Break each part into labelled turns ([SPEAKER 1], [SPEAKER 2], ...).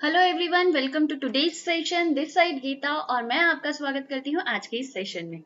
[SPEAKER 1] Hello everyone, welcome to today's session. This side Geeta और मैं आपका स्वागत करती हूँ आज के इस सेशन में।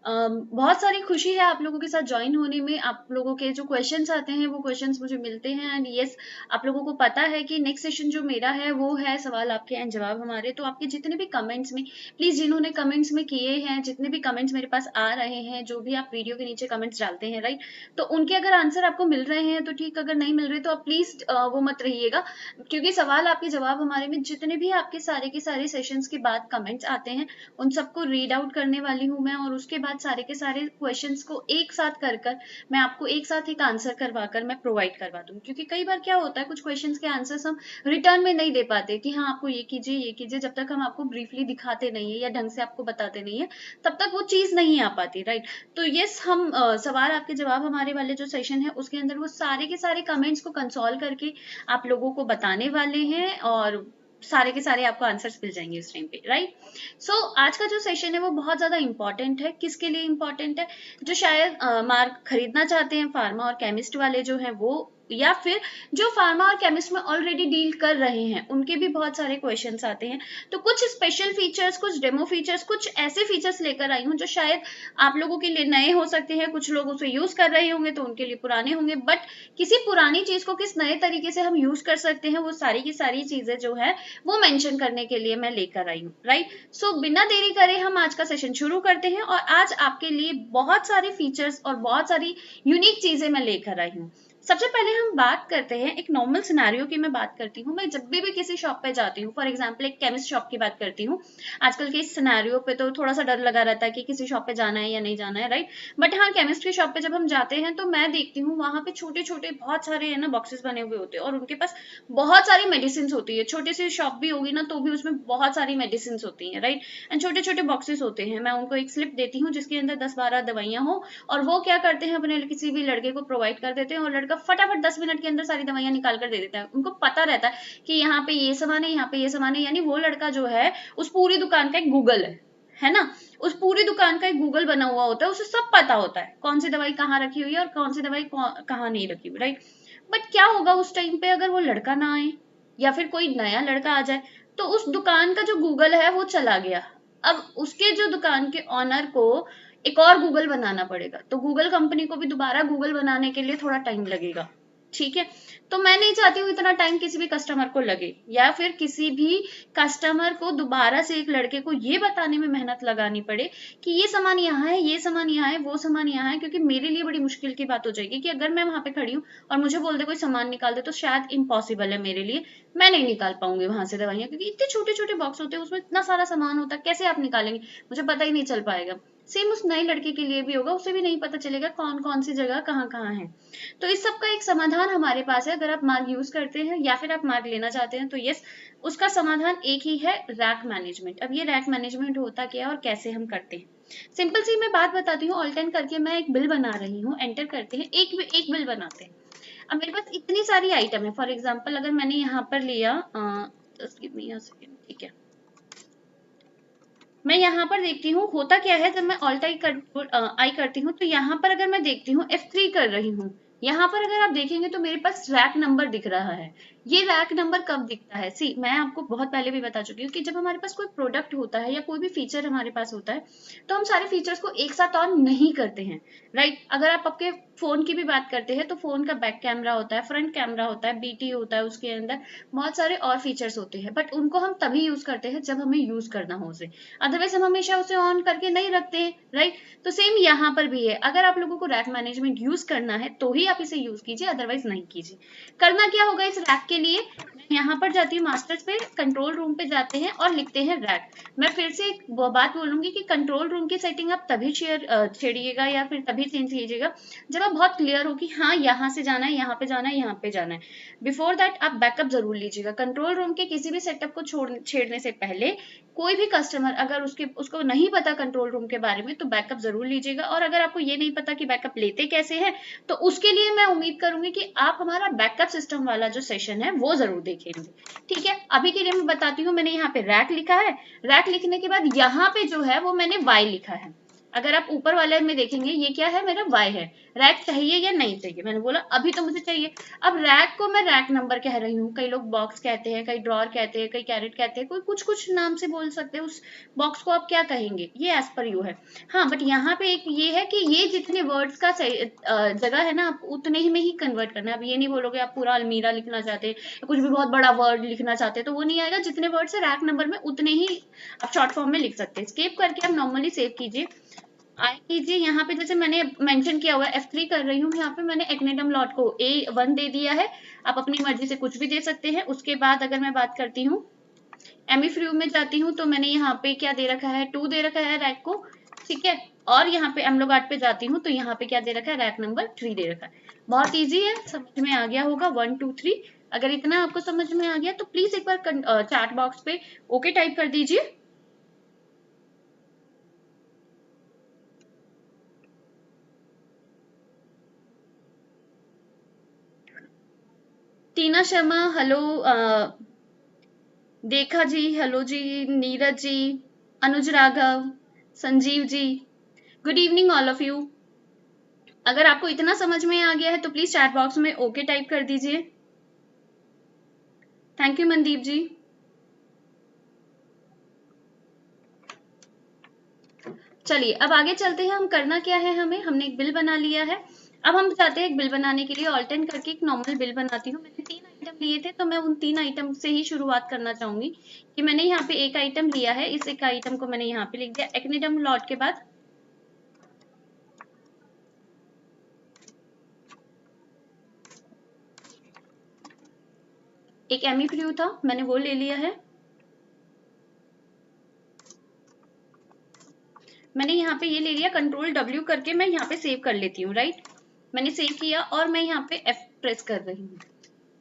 [SPEAKER 1] बहुत सारी खुशी है आप लोगों के साथ ज्वाइन होने में। आप लोगों के जो क्वेश्चंस आते हैं वो क्वेश्चंस मुझे मिलते हैं एंड यस, आप लोगों को पता है कि नेक्स्ट सेशन जो मेरा है वो है सवाल आपके एंड जवाब हमारे। तो आपके जितने भी कमेंट्स में, प्लीज जिन्होंने कमेंट्स में किए हैं, जितने भी कमेंट्स मेरे पास आ रहे हैं, जो भी आप वीडियो के नीचे कमेंट्स डालते हैं राइट, तो उनके अगर आंसर आपको मिल रहे हैं तो ठीक, अगर नहीं मिल रहे तो आप प्लीज वो मत रहिएगा, क्योंकि सवाल आपके जवाब हमारे में जितने भी आपके सारे के सारे सेशंस के बाद कमेंट्स आते हैं उन सबको रीड आउट करने वाली हूँ मैं, और उसके बाद सारे के सारे क्वेश्चंस को एक साथ कर कर मैं आपको एक साथ एक आंसर करवाकर मैं प्रोवाइड करवा दूँ। क्योंकि कई बार क्या होता है, कुछ क्वेश्चंस के आंसर्स हम रिटर्न में नहीं दे पाते कि हाँ आपको ये कीजिए, जब तक हम आपको ब्रीफली दिखाते नहीं है या ढंग से आपको बताते नहीं है तब तक वो चीज नहीं आ पाती राइट। तो यस, हम सवाल आपके जवाब हमारे वाले जो सेशन है उसके अंदर वो सारे के सारे कमेंट्स को कंसोल करके आप लोगों को बताने वाले हैं और सारे के सारे आपको आंसर्स मिल जाएंगे उस टाइम पे राइट। सो आज का जो सेशन है वो बहुत ज्यादा इंपॉर्टेंट है। किसके लिए इंपॉर्टेंट है? जो शायद मार्क खरीदना चाहते हैं, फार्मा और केमिस्ट वाले जो है वो, या फिर जो फार्मा और केमिस्ट में ऑलरेडी डील कर रहे हैं उनके भी बहुत सारे क्वेश्चंस आते हैं। तो कुछ स्पेशल फीचर्स, कुछ डेमो फीचर्स, कुछ ऐसे फीचर्स लेकर आई हूँ जो शायद आप लोगों के लिए नए हो सकते हैं, कुछ लोग उसे यूज कर रहे होंगे तो उनके लिए पुराने होंगे, बट किसी पुरानी चीज को किस नए तरीके से हम यूज कर सकते हैं वो सारी की सारी चीजें जो है वो मेंशन करने के लिए मैं लेकर आई हूँ राइट। सो बिना देरी करे हम आज का सेशन शुरू करते हैं और आज आपके लिए बहुत सारे फीचर्स और बहुत सारी यूनिक चीजें मैं लेकर आई हूँ। सबसे पहले हम बात करते हैं एक नॉर्मल सिनेरियो की। मैं बात करती हूँ, मैं जब भी किसी शॉप पे जाती हूँ, फॉर एग्जांपल एक केमिस्ट शॉप की बात करती हूँ। आजकल के इस सिनेरियो पे तो थोड़ा सा डर लगा रहता है कि किसी शॉप पे जाना है या नहीं जाना है राइट। बट हाँ, केमिस्ट की शॉप पे जब हम जाते हैं तो मैं देखती हूँ वहां पे छोटे छोटे बहुत सारे है ना बॉक्सेस बने हुए होते हैं और उनके पास बहुत सारी मेडिसिन होती है। छोटी सी शॉप भी होगी ना तो भी उसमें बहुत सारी मेडिसिन होती है राइट। एंड छोटे छोटे बॉक्सेस होते हैं। मैं उनको एक स्लिप देती हूँ जिसके अंदर 10-12 दवाइयां हो और वो क्या करते हैं, अपने किसी भी लड़के को प्रोवाइड कर देते हैं और लड़का फटाफट 10 मिनट के अंदर सारी दवाइयां निकाल कर दे देता है। उनको पता रहता है कि यहाँ पे ये सामान है, यहाँ पे ये सामान है, यानी वो लड़का जो है उस पूरी दुकान का एक गूगल है ना। उस पूरी दुकान का एक गूगल बना हुआ होता है, उसे सब पता होता है कौन सी दवाई कहाँ रखी हुई है और कौन सी दवाई कहाँ नहीं रखी हुई राइट। बट क्या होगा उस टाइम पे अगर वो लड़का ना आए या फिर कोई नया लड़का आ जाए तो उस दुकान का जो गूगल है वो चला गया। अब उसके जो दुकान के ऑनर को एक और गूगल बनाना पड़ेगा, तो गूगल कंपनी को भी दोबारा गूगल बनाने के लिए थोड़ा टाइम लगेगा। ठीक है, तो मैं नहीं चाहती हूँ इतना टाइम किसी भी कस्टमर को लगे या फिर किसी भी कस्टमर को दोबारा से एक लड़के को ये बताने में मेहनत लगानी पड़े कि ये सामान यहाँ है, ये सामान यहाँ है, वो सामान यहाँ है। क्योंकि मेरे लिए बड़ी मुश्किल की बात हो जाएगी कि अगर मैं वहां पे खड़ी हूँ और मुझे बोल दे कोई सामान निकाल दे तो शायद इम्पॉसिबल है मेरे लिए, मैं नहीं निकाल पाऊंगी वहां से दवाइयां, क्योंकि इतने छोटे छोटे बॉक्स होते हैं, उसमें इतना सारा सामान होता है, कैसे आप निकालेंगे, मुझे पता ही नहीं चल पाएगा। सेम उस नए लड़के के लिए भी होगा, उसे भी नहीं पता चलेगा कौन कौन सी जगह कहाँ कहाँ है। तो इस सब का एक समाधान हमारे पास है। अगर आप मार्क यूज करते हैं या फिर आप मार्क लेना चाहते हैं तो यस, उसका समाधान एक ही है, रैक मैनेजमेंट। अब ये रैक मैनेजमेंट होता क्या है और कैसे हम करते हैं, सिंपल सी मैं बात बताती हूँ। ऑल्टर्न करके मैं एक बिल बना रही हूँ, एंटर करते हैं, एक बिल बनाते हैं। अब मेरे पास इतनी सारी आइटम है, फॉर एग्जाम्पल अगर मैंने यहाँ पर लिया ठीक है, मैं यहाँ पर देखती हूँ होता क्या है जब मैं ऑल्ट आई करती हूँ तो यहाँ पर अगर मैं देखती हूँ F3 कर रही हूँ, यहाँ पर अगर आप देखेंगे तो मेरे पास रैक नंबर दिख रहा है। ये रैक नंबर कब दिखता है? सी, मैं आपको बहुत पहले भी बता चुकी हूँ कि जब हमारे पास कोई प्रोडक्ट होता है या कोई भी फीचर हमारे पास होता है तो हम सारे फीचर्स को एक साथ ऑन नहीं करते हैं राइट। अगर आप आपके फोन की भी बात करते हैं तो फोन का बैक कैमरा होता है, फ्रंट कैमरा होता है, BT होता है, उसके अंदर बहुत सारे और फीचर्स होते हैं, बट उनको हम तभी यूज करते हैं जब हमें यूज करना हो उसे, अदरवाइज हम हमेशा उसे ऑन करके नहीं रखते हैं राइट। तो सेम यहाँ पर भी है, अगर आप लोगों को रैक मैनेजमेंट यूज करना है तो ही आप इसे यूज कीजिए, अदरवाइज नहीं कीजिए। करना क्या होगा इस रैक के लिए, यहाँ पर जाती हूँ मास्टर्स पे, कंट्रोल रूम पे जाते हैं और लिखते हैं रैक। मैं फिर से एक बात बोलूंगी कि कंट्रोल रूम की सेटिंग आप तभी छेड़िएगा या फिर तभी चेंज कीजिएगा जब आप बहुत क्लियर हो कि हाँ यहाँ से जाना है, यहाँ पे जाना है, यहाँ पे जाना है। बिफोर दैट आप बैकअप जरूर लीजिएगा। कंट्रोल रूम के किसी भी सेटअप को छेड़ने से पहले कोई भी कस्टमर अगर उसको नहीं पता कंट्रोल रूम के बारे में तो बैकअप जरूर लीजिएगा। और अगर आपको ये नहीं पता कि बैकअप लेते कैसे हैं तो उसके लिए मैं उम्मीद करूंगी कि आप हमारा बैकअप सिस्टम वाला जो सेशन है वो जरूर देखेंगे। ठीक है, अभी के लिए मैं बताती हूँ। मैंने यहाँ पे रैक लिखा है, रैक लिखने के बाद यहाँ पे जो है वो मैंने वाई लिखा है। अगर आप ऊपर वाले में देखेंगे, ये क्या है, मेरा y है। रैक चाहिए या नहीं चाहिए, मैंने बोला अभी तो मुझे चाहिए। अब रैक को मैं रैक नंबर कह रही हूँ, कई लोग बॉक्स कहते हैं, कई ड्रॉर कहते हैं, कई कैरेट कहते हैं, कोई कुछ कुछ नाम से बोल सकते हैं। उस बॉक्स को आप क्या कहेंगे, ये एज पर यू है। हाँ, बट यहाँ पे एक ये है कि ये जितने वर्ड्स का जगह है ना, आप उतने ही में ही कन्वर्ट करना है। अब ये नहीं बोलोगे आप पूरा अलमीरा लिखना चाहते हैं या कुछ भी बहुत बड़ा वर्ड लिखना चाहते हैं, तो वो नहीं आएगा। जितने वर्ड्स है रैक नंबर में उतने ही आप शॉर्ट फॉर्म में लिख सकते हैं। स्केप करके आप नॉर्मली सेव कीजिए, आए कीजिए। यहाँ पे जैसे मैंने मेंशन किया हुआ है F3 कर रही हूँ, यहाँ पे मैंने एक्नेडम लॉट को A1 दे दिया है। आप अपनी मर्जी से कुछ भी दे सकते हैं। उसके बाद अगर मैं बात करती हूँ एमीफ्रू में जाती हूँ, तो मैंने यहाँ पे क्या दे रखा है, 2 दे रखा है रैक को, ठीक है। और यहाँ पे एमलोगार्ड पे जाती हूँ, तो यहाँ पे क्या दे रखा है, रैक नंबर 3 दे रखा है। बहुत ईजी है, समझ में आ गया होगा 1 2 3। अगर इतना आपको समझ में आ गया तो प्लीज एक बार चैट बॉक्स पे ओके टाइप कर दीजिए। टीना शर्मा हेलो, देखा जी हेलो जी, Neeraj ji, Anuj Raghav, Sanjeev ji, good evening all of you. अगर आपको इतना समझ में आ गया है तो प्लीज चैट बॉक्स में ओके टाइप कर दीजिए। Thank you Mandeep ji. चलिए अब आगे चलते हैं। हम करना क्या है, हमने एक बिल बना लिया है। अब हम चाहते हैं एक बिल बनाने के लिए ऑल्टन करके एक नॉर्मल बिल बनाती हूँ। मैंने 3 आइटम लिए थे, तो मैं उन 3 आइटम से ही शुरुआत करना चाहूंगी कि मैंने यहाँ पे एक आइटम लिया है, इस एक आइटम को मैंने यहाँ पे लिख दिया एक्नेडम लॉट के बाद एक एमीफ्रू था, मैंने वो ले लिया है। मैंने यहाँ पे ये ले लिया, कंट्रोल W करके मैं यहाँ पे सेव कर लेती हूँ, राइट। मैंने सेव किया और मैं यहाँ पे F प्रेस कर रही हूँ।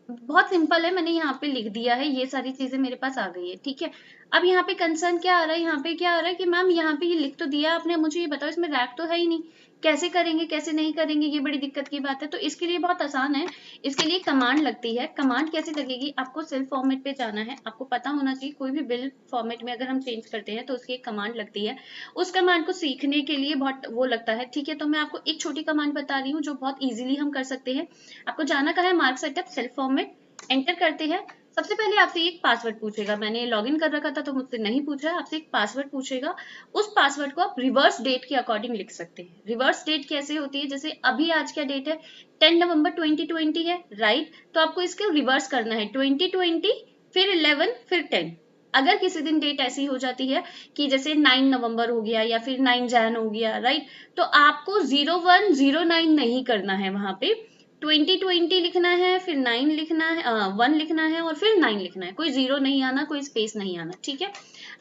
[SPEAKER 1] बहुत सिंपल है, मैंने यहाँ पे लिख दिया है, ये सारी चीजें मेरे पास आ गई है, ठीक है। अब यहाँ पे कंसर्न क्या आ रहा है, यहाँ पे क्या आ रहा है कि मैम यहाँ पे ये लिख तो दिया आपने, मुझे ये बताओ इसमें रैक तो है ही नहीं, कैसे करेंगे कैसे नहीं करेंगे, ये बड़ी दिक्कत की बात है। तो इसके लिए बहुत आसान है, इसके लिए कमांड लगती है। कमांड कैसे लगेगी, आपको सेल फॉर्मेट पे जाना है, आपको पता होना चाहिए कोई भी बिल फॉर्मेट में अगर हम चेंज करते हैं तो उसकी एक कमांड लगती है। उस कमांड को सीखने के लिए बहुत वो लगता है, ठीक है। तो मैं आपको एक छोटी कमांड बता रही हूँ जो बहुत ईजिली हम कर सकते हैं। आपको जाना कहाँ है, mark setup cell format, enter करते हैं। सबसे पहले आपसे एक पासवर्ड पूछेगा, मैंने लॉगिन कर रखा था तो मुझसे नहीं पूछा, आपसे एक पासवर्ड पूछेगा। उस पासवर्ड को आप रिवर्स डेट के अकॉर्डिंग लिख सकते हैं। रिवर्स डेट कैसे होती है, जैसे अभी आज क्या डेट है, 10 नवंबर 2020 है, राइट। तो आपको इसके रिवर्स करना है, 2020 फिर 11 फिर 10। अगर किसी दिन डेट ऐसी हो जाती है कि जैसे 9 नवंबर हो गया या फिर 9 जैन हो गया, राइट, तो आपको 0109 नहीं करना है, वहां पे 2020 लिखना है, फिर 9 लिखना है, 1 लिखना है और फिर 9 लिखना है। कोई जीरो नहीं आना, कोई स्पेस नहीं आना, ठीक है।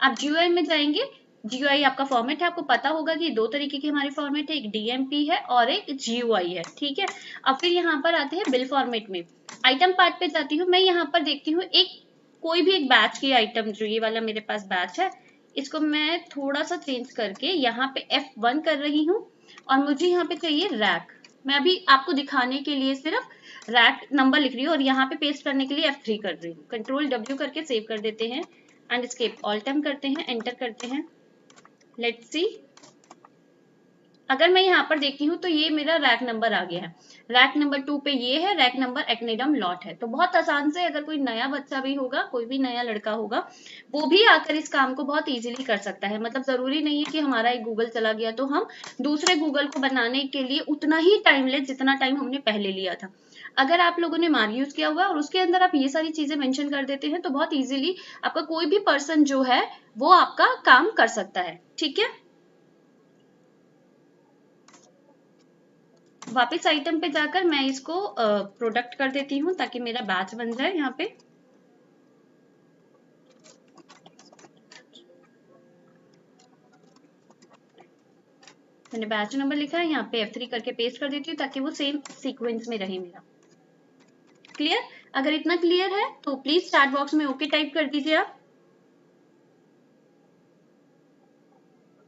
[SPEAKER 1] आप GUI में जाएंगे, GUI आपका फॉर्मेट है, आपको पता होगा कि 2 तरीके के हमारे फॉर्मेट है, एक DMP है और एक GUI है, ठीक है। अब फिर यहाँ पर आते हैं बिल फॉर्मेट में, आइटम पार्ट पे जाती हूँ। मैं यहाँ पर देखती हूँ एक कोई भी एक बैच की आइटम, जो ये वाला मेरे पास बैच है, इसको मैं थोड़ा सा चेंज करके यहाँ पे F1 कर रही हूँ और मुझे यहाँ पे चाहिए रैक। मैं अभी आपको दिखाने के लिए सिर्फ रैक नंबर लिख रही हूँ और यहाँ पे पेस्ट करने के लिए F3 कर रही हूँ। कंट्रोल W करके सेव कर देते हैं एंड स्केप ऑल टाइम करते हैं, एंटर करते हैं। लेट्स सी, अगर मैं यहाँ पर देखती हूँ तो ये मेरा रैक नंबर आ गया है। रैक नंबर 2 पे ये है, रैक नंबर एक्नेडम लॉट है। तो बहुत आसान से अगर कोई नया बच्चा भी होगा, कोई भी नया लड़का होगा, वो भी आकर इस काम को बहुत इजीली कर सकता है। मतलब जरूरी नहीं है कि हमारा एक गूगल चला गया तो हम दूसरे गूगल को बनाने के लिए उतना ही टाइम ले जितना टाइम हमने पहले लिया था। अगर आप लोगों ने मार्ग यूज किया हुआ और उसके अंदर आप ये सारी चीजें मेंशन कर देते हैं तो बहुत इजीली आपका कोई भी पर्सन जो है वो आपका काम कर सकता है, ठीक है। वापस आइटम पे जाकर मैं इसको प्रोडक्ट कर देती हूँ ताकि मेरा बैच बन जाए। यहाँ पे मैंने बैच नंबर लिखा है, यहाँ पे F3 करके पेस्ट कर देती हूँ ताकि वो सेम सीक्वेंस में रहे मेरा। क्लियर? अगर इतना क्लियर है तो प्लीज चैट बॉक्स में ओके टाइप कर दीजिए आप।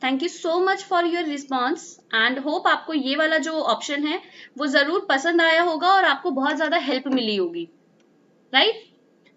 [SPEAKER 1] Thank you so much for your response and hope आपको ये वाला जो ऑप्शन है वो जरूर पसंद आया होगा और आपको बहुत ज्यादा हेल्प मिली होगी, राइट।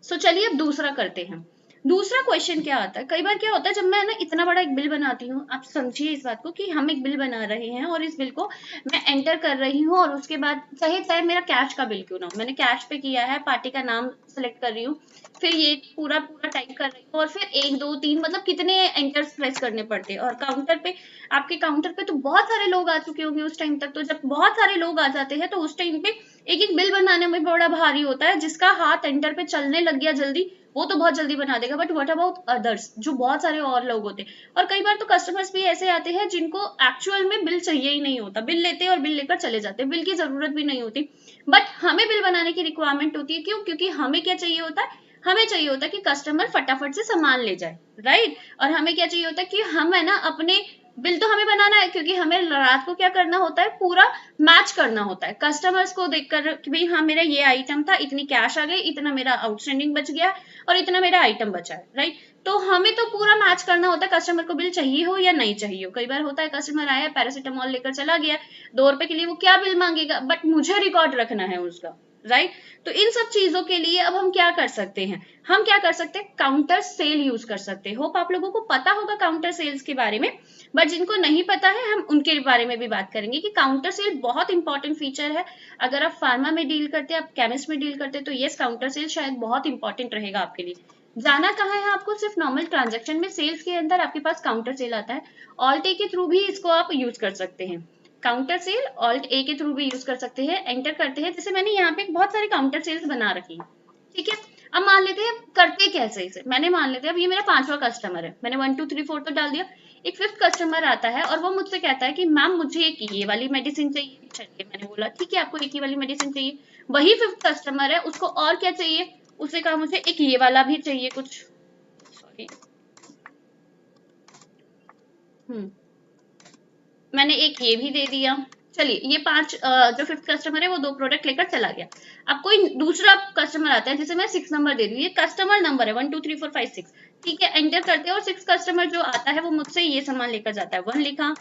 [SPEAKER 1] सो चलिए अब दूसरा करते हैं। दूसरा क्वेश्चन क्या आता है, कई बार क्या होता है, जब मैं ना इतना बड़ा एक बिल बनाती हूँ, आप समझिए इस बात को कि हम एक बिल बना रहे हैं और इस बिल को मैं एंटर कर रही हूँ, और उसके बाद चाहे चाहे मेरा कैश का बिल क्यों ना हो, मैंने कैश पे किया है, पार्टी का नाम सेलेक्ट कर रही हूँ, फिर ये पूरा पूरा टाइप कर रही हूँ, और फिर 1 2 3 मतलब कितने एंटर प्रेस करने पड़ते हैं, और काउंटर पे, आपके काउंटर पे तो बहुत सारे लोग आ चुके होंगे उस टाइम तक, तो जब बहुत सारे लोग आ जाते हैं तो उस टाइम पे एक एक बिल बनाने में बड़ा भारी होता है, जिसका हाथ एंटर पे चलने लग गया जल्दी, वो तो बहुत जल्दी बना देगा, बट व्हाट अबाउट अदर्स, जो बहुत सारे और लोग होते हैं। और कई बार तो कस्टमर्स भी ऐसे आते हैं जिनको एक्चुअल में बिल चाहिए ही नहीं होता, बिल लेते हैं और बिल लेकर चले जाते हैं, बिल की जरूरत भी नहीं होती, बट हमें बिल बनाने की रिक्वायरमेंट होती है। क्यों? क्योंकि हमें क्या चाहिए होता है, हमें चाहिए होता है कि कस्टमर फटाफट से सामान ले जाए, राइट। और हमें क्या चाहिए होता है कि हम है ना अपने बिल तो हमें बनाना है, क्योंकि हमें रात को क्या करना होता है, पूरा मैच करना होता है कस्टमर्स को देखकर कि भाई हाँ मेरा ये आइटम था, इतनी कैश आ गई, इतना मेरा आउटस्टैंडिंग बच गया और इतना मेरा आइटम बचा है, राइट। तो हमें तो पूरा मैच करना होता है, कस्टमर को बिल चाहिए हो या नहीं चाहिए हो। कई बार होता है कस्टमर आया, पैरासिटामोल लेकर चला गया, 2 रुपए के लिए, वो क्या बिल मांगेगा, बट मुझे रिकॉर्ड रखना है उसका, राइट। तो इन सब चीजों के लिए अब हम क्या कर सकते हैं, हम क्या कर सकते हैं, काउंटर सेल यूज कर सकते हैं। होप आप लोगों को पता होगा काउंटर सेल्स के बारे में, बट जिनको नहीं पता है हम उनके बारे में भी बात करेंगे कि काउंटर सेल बहुत इंपॉर्टेंट फीचर है। अगर आप फार्मा में डील करते हैं, आप केमिस्ट में डील करते हैं, तो यस काउंटर सेल शायद बहुत इंपॉर्टेंट रहेगा आपके लिए। जाना कहाँ है आपको, सिर्फ नॉर्मल ट्रांजेक्शन में सेल्स के अंदर आपके पास काउंटर सेल आता है, ऑल्ट ए के थ्रू भी इसको आप यूज कर सकते हैं। काउंटर सेल ऑल्ट ए के थ्रू भी यूज कर सकते हैं, एंटर करते हैं, जैसे मैंने यहाँ पे बहुत सारे काउंटर सेल्स बना रखी है, ठीक है। अब मान लेते हैं करते कैसे इसे, मैंने मान लेते हैं अब ये मेरा 5वां कस्टमर है, मैंने 1 2 3 4 तो डाल दिया, एक 5th कस्टमर आता है और वो मुझसे कहता है कि मैम मुझे एक ये वाली मेडिसिन चाहिए। चलिए मैंने बोला ठीक है आपको एक ही वाली मेडिसिन चाहिए। वही 5th कस्टमर है, उसको और क्या चाहिए, उसने कहा मुझे एक ये वाला भी चाहिए कुछ, सॉरी, मैंने एक ये भी दे दिया। चलिए ये 5 जो 5th कस्टमर है वो 2 प्रोडक्ट लेकर चला गया। अब कोई दूसरा कस्टमर आता है, जिसे मैं 6 नंबर दे दूँ, ये कस्टमर नंबर है 1 2 3 4 5 6, ठीक है। एंटर करते हैं और 6 कस्टमर जो आता है वो मुझसे ये सामान लेकर जाता है, 1 लिखा,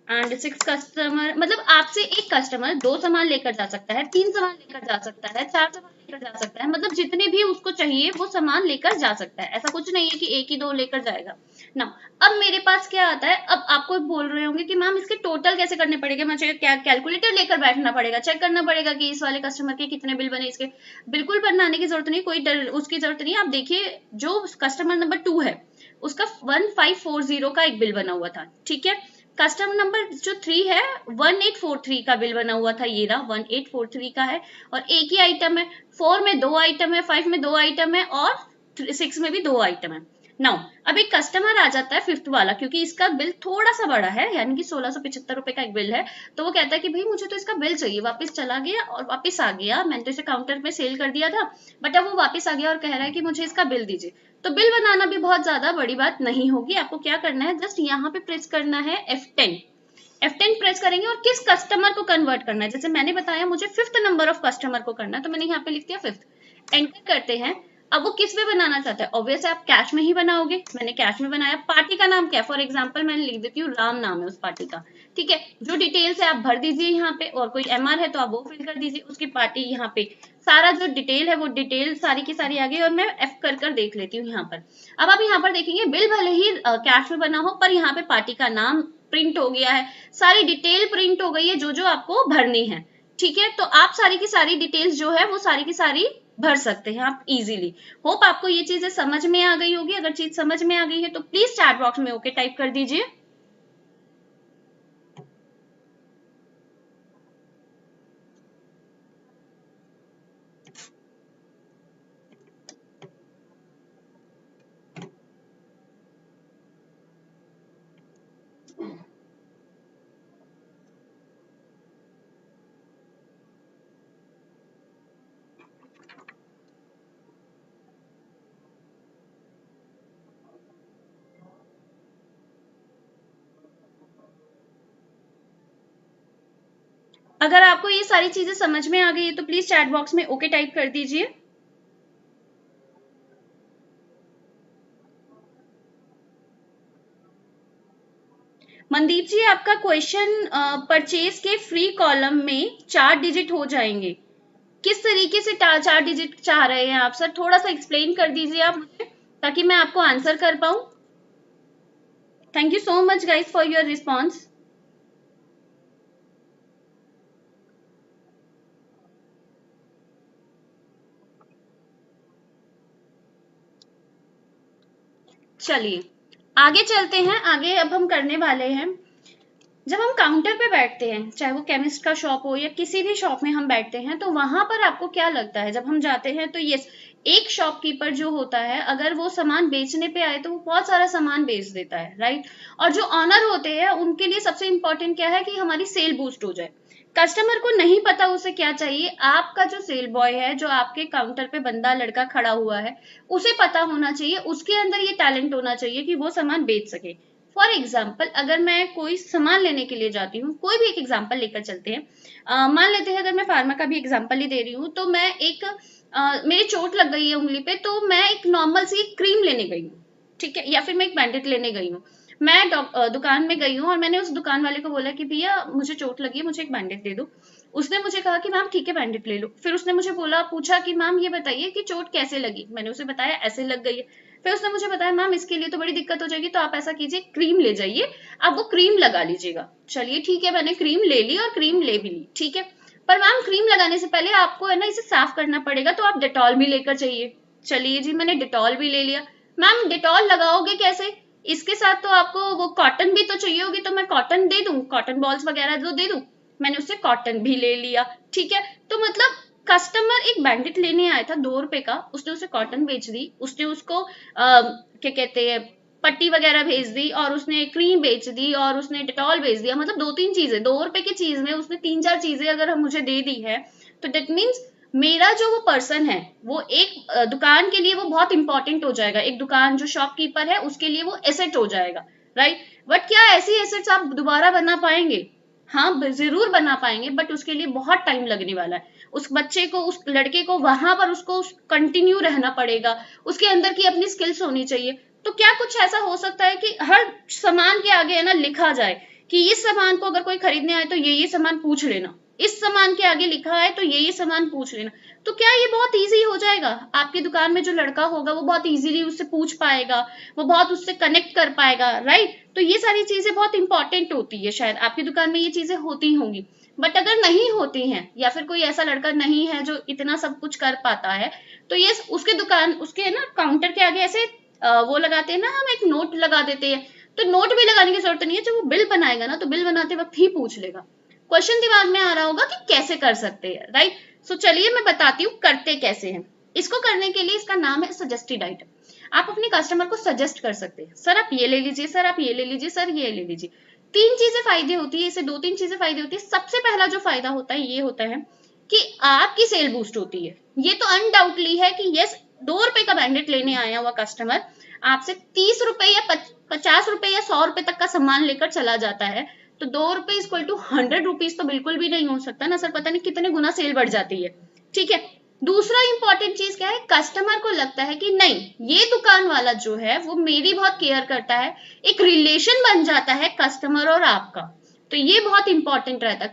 [SPEAKER 1] एंड 6 कस्टमर, मतलब आपसे एक कस्टमर 2 सामान लेकर जा सकता है, 3 सामान लेकर जा सकता है, 4 सामान लेकर जा सकता है, मतलब जितने भी उसको चाहिए वो सामान लेकर जा सकता है। ऐसा कुछ नहीं है कि एक ही 2 लेकर जाएगा ना। अब मेरे पास क्या आता है, अब आपको बोल रहे होंगे कि मैम इसके टोटल कैसे करने पड़ेगा, मुझे क्या कैलकुलेटर लेकर बैठना पड़ेगा, चेक करना पड़ेगा कि इस वाले कस्टमर के कितने बिल बने, इसके बिल्कुल बनाने की जरूरत नहीं, कोई उसकी जरूरत नहीं। आप देखिए जो कस्टमर नंबर 2 है उसका 1540 का एक बिल बना हुआ था, ठीक है। कस्टमर नंबर जो 3 है 1843 का बिल बना हुआ था, ये रहा 1843 का है, और एक ही आइटम है, 4 में 2 आइटम है, 5 में 2 आइटम है, और 6 में भी 2 आइटम है। नाउ अब एक कस्टमर आ जाता है 5th वाला, क्योंकि इसका बिल थोड़ा सा बड़ा है, यानी कि 1675 रुपए का एक बिल है, तो वो कहता है कि भाई मुझे तो इसका बिल चाहिए। वापस चला गया और वापस आ गया, मैंने तो इसे काउंटर में सेल कर दिया था, बट अब वो वापस आ गया और कह रहा है कि मुझे इसका बिल दीजिए। तो बिल बनाना भी बहुत ज्यादा बड़ी बात नहीं होगी, आपको क्या करना है, जस्ट यहाँ पे प्रेस करना है F10, F10 प्रेस करेंगे और किस कस्टमर को कन्वर्ट करना है, जैसे मैंने बताया मुझे 5th नंबर ऑफ कस्टमर को करना है, तो मैंने यहाँ पे लिख दिया 5th, एंटर करते हैं। अब वो किस में बनाना चाहता है, ऑब्वियस आप कैश में ही बनाओगे, मैंने कैश में बनाया। पार्टी का नाम क्या है, फॉर एग्जाम्पल मैंने लिख देती हूँ राम नाम है उस पार्टी का, ठीक है। जो डिटेल्स है आप भर दीजिए यहाँ पे, और कोई MR है तो आप वो फिल कर दीजिए, उसकी पार्टी यहाँ पे सारा जो डिटेल है वो डिटेल सारी की सारी आ गई, और मैं F कर देख लेती हूँ यहाँ पर। अब आप यहाँ पर देखेंगे बिल भले ही कैश में बना हो, पर यहाँ पे पार्टी का नाम प्रिंट हो गया है, सारी डिटेल प्रिंट हो गई है जो जो आपको भरनी है, ठीक है। तो आप सारी की सारी डिटेल्स जो है वो सारी की सारी भर सकते हैं आप इजीली। होप आपको ये चीजें समझ में आ गई होगी, अगर चीज समझ में आ गई है तो प्लीज चैट बॉक्स में ओके टाइप कर दीजिए। अगर आपको ये सारी चीजें समझ में आ गई है तो प्लीज चैट बॉक्स में ओके टाइप कर दीजिए। मनदीप जी आपका क्वेश्चन परचेज के फ्री कॉलम में 4 डिजिट हो जाएंगे, किस तरीके से 4 डिजिट चाह रहे हैं आप सर, थोड़ा सा एक्सप्लेन कर दीजिए आप मुझे। ताकि मैं आपको आंसर कर पाऊं। Thank you so much guys for your response. चलिए आगे चलते हैं। आगे अब हम करने वाले हैं, जब हम काउंटर पे बैठते हैं, चाहे वो केमिस्ट का शॉप हो या किसी भी शॉप में हम बैठते हैं, तो वहां पर आपको क्या लगता है, जब हम जाते हैं तो यस, एक शॉपकीपर जो होता है अगर वो सामान बेचने पे आए तो वो बहुत सारा सामान बेच देता है, राइट। और जो ऑनर होते हैं उनके लिए सबसे इंपॉर्टेंट क्या है कि हमारी सेल बूस्ट हो जाए। कस्टमर को नहीं पता उसे क्या चाहिए, आपका जो सेल बॉय है, जो आपके काउंटर पे बंदा लड़का खड़ा हुआ है, उसे पता होना चाहिए, उसके अंदर ये टैलेंट होना चाहिए कि वो सामान बेच सके। फॉर एग्जाम्पल, अगर मैं कोई सामान लेने के लिए जाती हूँ, कोई भी एक एग्जाम्पल लेकर चलते हैं, मान लेते हैं अगर मैं फार्मा का भी एग्जाम्पल ही दे रही हूँ, तो मैं एक मेरी चोट लग गई है उंगली पे, तो मैं एक नॉर्मल सी क्रीम लेने गई हूँ, ठीक है, या फिर मैं एक बैंडेज लेने गई हूँ। मैं दुकान में गई हूँ और मैंने उस दुकान वाले को बोला कि भैया मुझे चोट लगी है, मुझे एक बैंडेज दे दो। उसने मुझे कहा कि मैम ठीक है बैंडेज ले लो। फिर उसने मुझे पूछा कि मैम ये बताइए कि चोट कैसे लगी। मैंने उसे बताया ऐसे लग गई है। फिर उसने मुझे बताया मैम इसके लिए तो बड़ी दिक्कत हो जाएगी, तो आप ऐसा कीजिए क्रीम ले जाइए, आप वो क्रीम लगा लीजिएगा। चलिए ठीक है, मैंने क्रीम ले ली और क्रीम ले भी ली, ठीक है। पर मैम क्रीम लगाने से पहले आपको है ना इसे साफ करना पड़ेगा, तो आप डेटॉल भी लेकर चाहिए। चलिए जी, मैंने डेटॉल भी ले लिया। मैम डेटॉल लगाओगे कैसे, इसके साथ तो आपको वो कॉटन भी तो चाहिए होगी, तो मैं कॉटन दे दूं, कॉटन बॉल्स वगैरह जो दे दूं। मैंने उससे कॉटन भी ले लिया, ठीक है। तो मतलब कस्टमर एक बैंडेज लेने आया था 2 रुपए का, उसने उसे कॉटन बेच दी, उसने उसको क्या कहते हैं पट्टी वगैरह भेज दी, और उसने क्रीम बेच दी, और उसने डिटॉल बेच दिया। मतलब 2-3 चीजें, 2 रुपए की चीज में उसने 3-4 चीजें अगर हम मुझे दे दी है, तो डेट मीन्स मेरा जो वो पर्सन है, वो एक दुकान के लिए वो बहुत इंपॉर्टेंट हो जाएगा। एक दुकान जो शॉपकीपर है उसके लिए वो एसेट हो जाएगा, राइट। बट क्या ऐसी एसेट्स आप दोबारा बना पाएंगे? हाँ जरूर बना पाएंगे, बट उसके लिए बहुत टाइम लगने वाला है। उस बच्चे को, उस लड़के को वहां पर उसको कंटिन्यू रहना पड़ेगा, उसके अंदर की अपनी स्किल्स होनी चाहिए। तो क्या कुछ ऐसा हो सकता है कि हर सामान के आगे है ना लिखा जाए कि इस सामान को अगर कोई खरीदने आए तो ये सामान पूछ लेना, इस सामान के आगे लिखा है तो ये सामान पूछ लेना। तो क्या ये बहुत इजी हो जाएगा? आपकी दुकान में जो लड़का होगा वो बहुत इजीली उससे पूछ पाएगा, वो बहुत उससे कनेक्ट कर पाएगा, राइट। तो ये सारी चीजें बहुत इंपॉर्टेंट होती है, शायद आपकी दुकान में ये चीजें होती होंगी। बट अगर नहीं होती हैं, या फिर कोई ऐसा लड़का नहीं है जो इतना सब कुछ कर पाता है, तो ये उसके दुकान, उसके ना काउंटर के आगे ऐसे वो लगाते हैं ना, हम एक नोट लगा देते हैं। तो नोट भी लगाने की जरूरत नहीं है, जब वो बिल बनाएगा ना तो बिल बनाते वक्त ही पूछ लेगा। क्वेश्चन दिमाग में आ रहा होगा कि कैसे कर सकते हैं, राइट। सो चलिए मैं बताती हूँ करते कैसे हैं। इसको करने के लिए इसका नाम है सजेस्टेड आइटम। आप अपने कस्टमर को सजेस्ट कर सकते हैं, सर आप ये ले लीजिए, सर आप ये ले लीजिए, सर ये ले लीजिए। 3 चीजें फायदे होती है, इसे 2-3 चीजें फायदे होती है। सबसे पहला जो फायदा होता है ये होता है कि आपकी सेल बूस्ट होती है। ये तो अनडाउटली है कि यस, 2 रुपए का बैंडेड लेने आया हुआ कस्टमर आपसे 30 रुपए या 50 रुपए या 100 रुपए तक का सामान लेकर चला जाता है, तो 2 रुपए इक्वल टू 100 रुपीज तो बिल्कुल भी नहीं हो सकता ना सर, पता नहीं कितने गुना सेल बढ़ जाती है, ठीक है। दूसरा इंपॉर्टेंट चीज क्या है, कस्टमर को लगता है कि नहीं, ये दुकान वाला जो है वो मेरी बहुत केयर करता है, एक रिलेशन बन जाता है कस्टमर और आपका। तो ये बहुत इंपॉर्टेंट रहता है,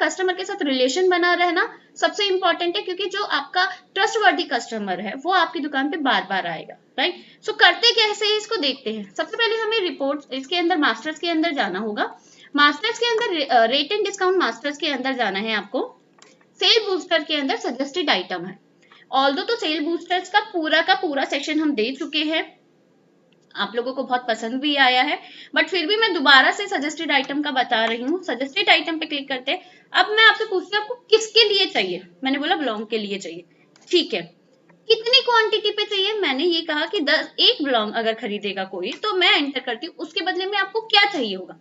[SPEAKER 1] कस्टमर के साथ रिलेशन बना रहना सबसे इंपॉर्टेंट है, क्योंकि जो आपका ट्रस्टवर्दी कस्टमर है वो आपकी दुकान पे बार बार आएगा, राइट। सो करते कैसे है इसको देखते हैं। सबसे पहले हमें रिपोर्ट, इसके अंदर मास्टर्स के अंदर जाना होगा। मास्टर्स के अंदर रेट एंड डिस्काउंट मास्टर्स के अंदर जाना है आपको। सेल बूस्टर के अंदर सजेस्टेड आइटम है। ऑल्दो तो सेल बूस्टर्स का पूरा सेक्शन हम दे चुके हैं, आप लोगों को बहुत पसंद भी आया है, बट फिर भी मैं दोबारा से सजेस्टेड आइटम का बता रही हूँ। सजेस्टेड आइटम पे क्लिक करते हैं। अब मैं आपसे पूछती हूँ आपको किसके लिए चाहिए, मैंने बोला बिलोंग के लिए चाहिए, ठीक है। कितनी क्वांटिटी पे चाहिए, मैंने ये कहा कि 10 एक बिलोंग अगर खरीदेगा कोई, तो मैं एंटर करती हूँ उसके बदले में आपको क्या चाहिए होगा।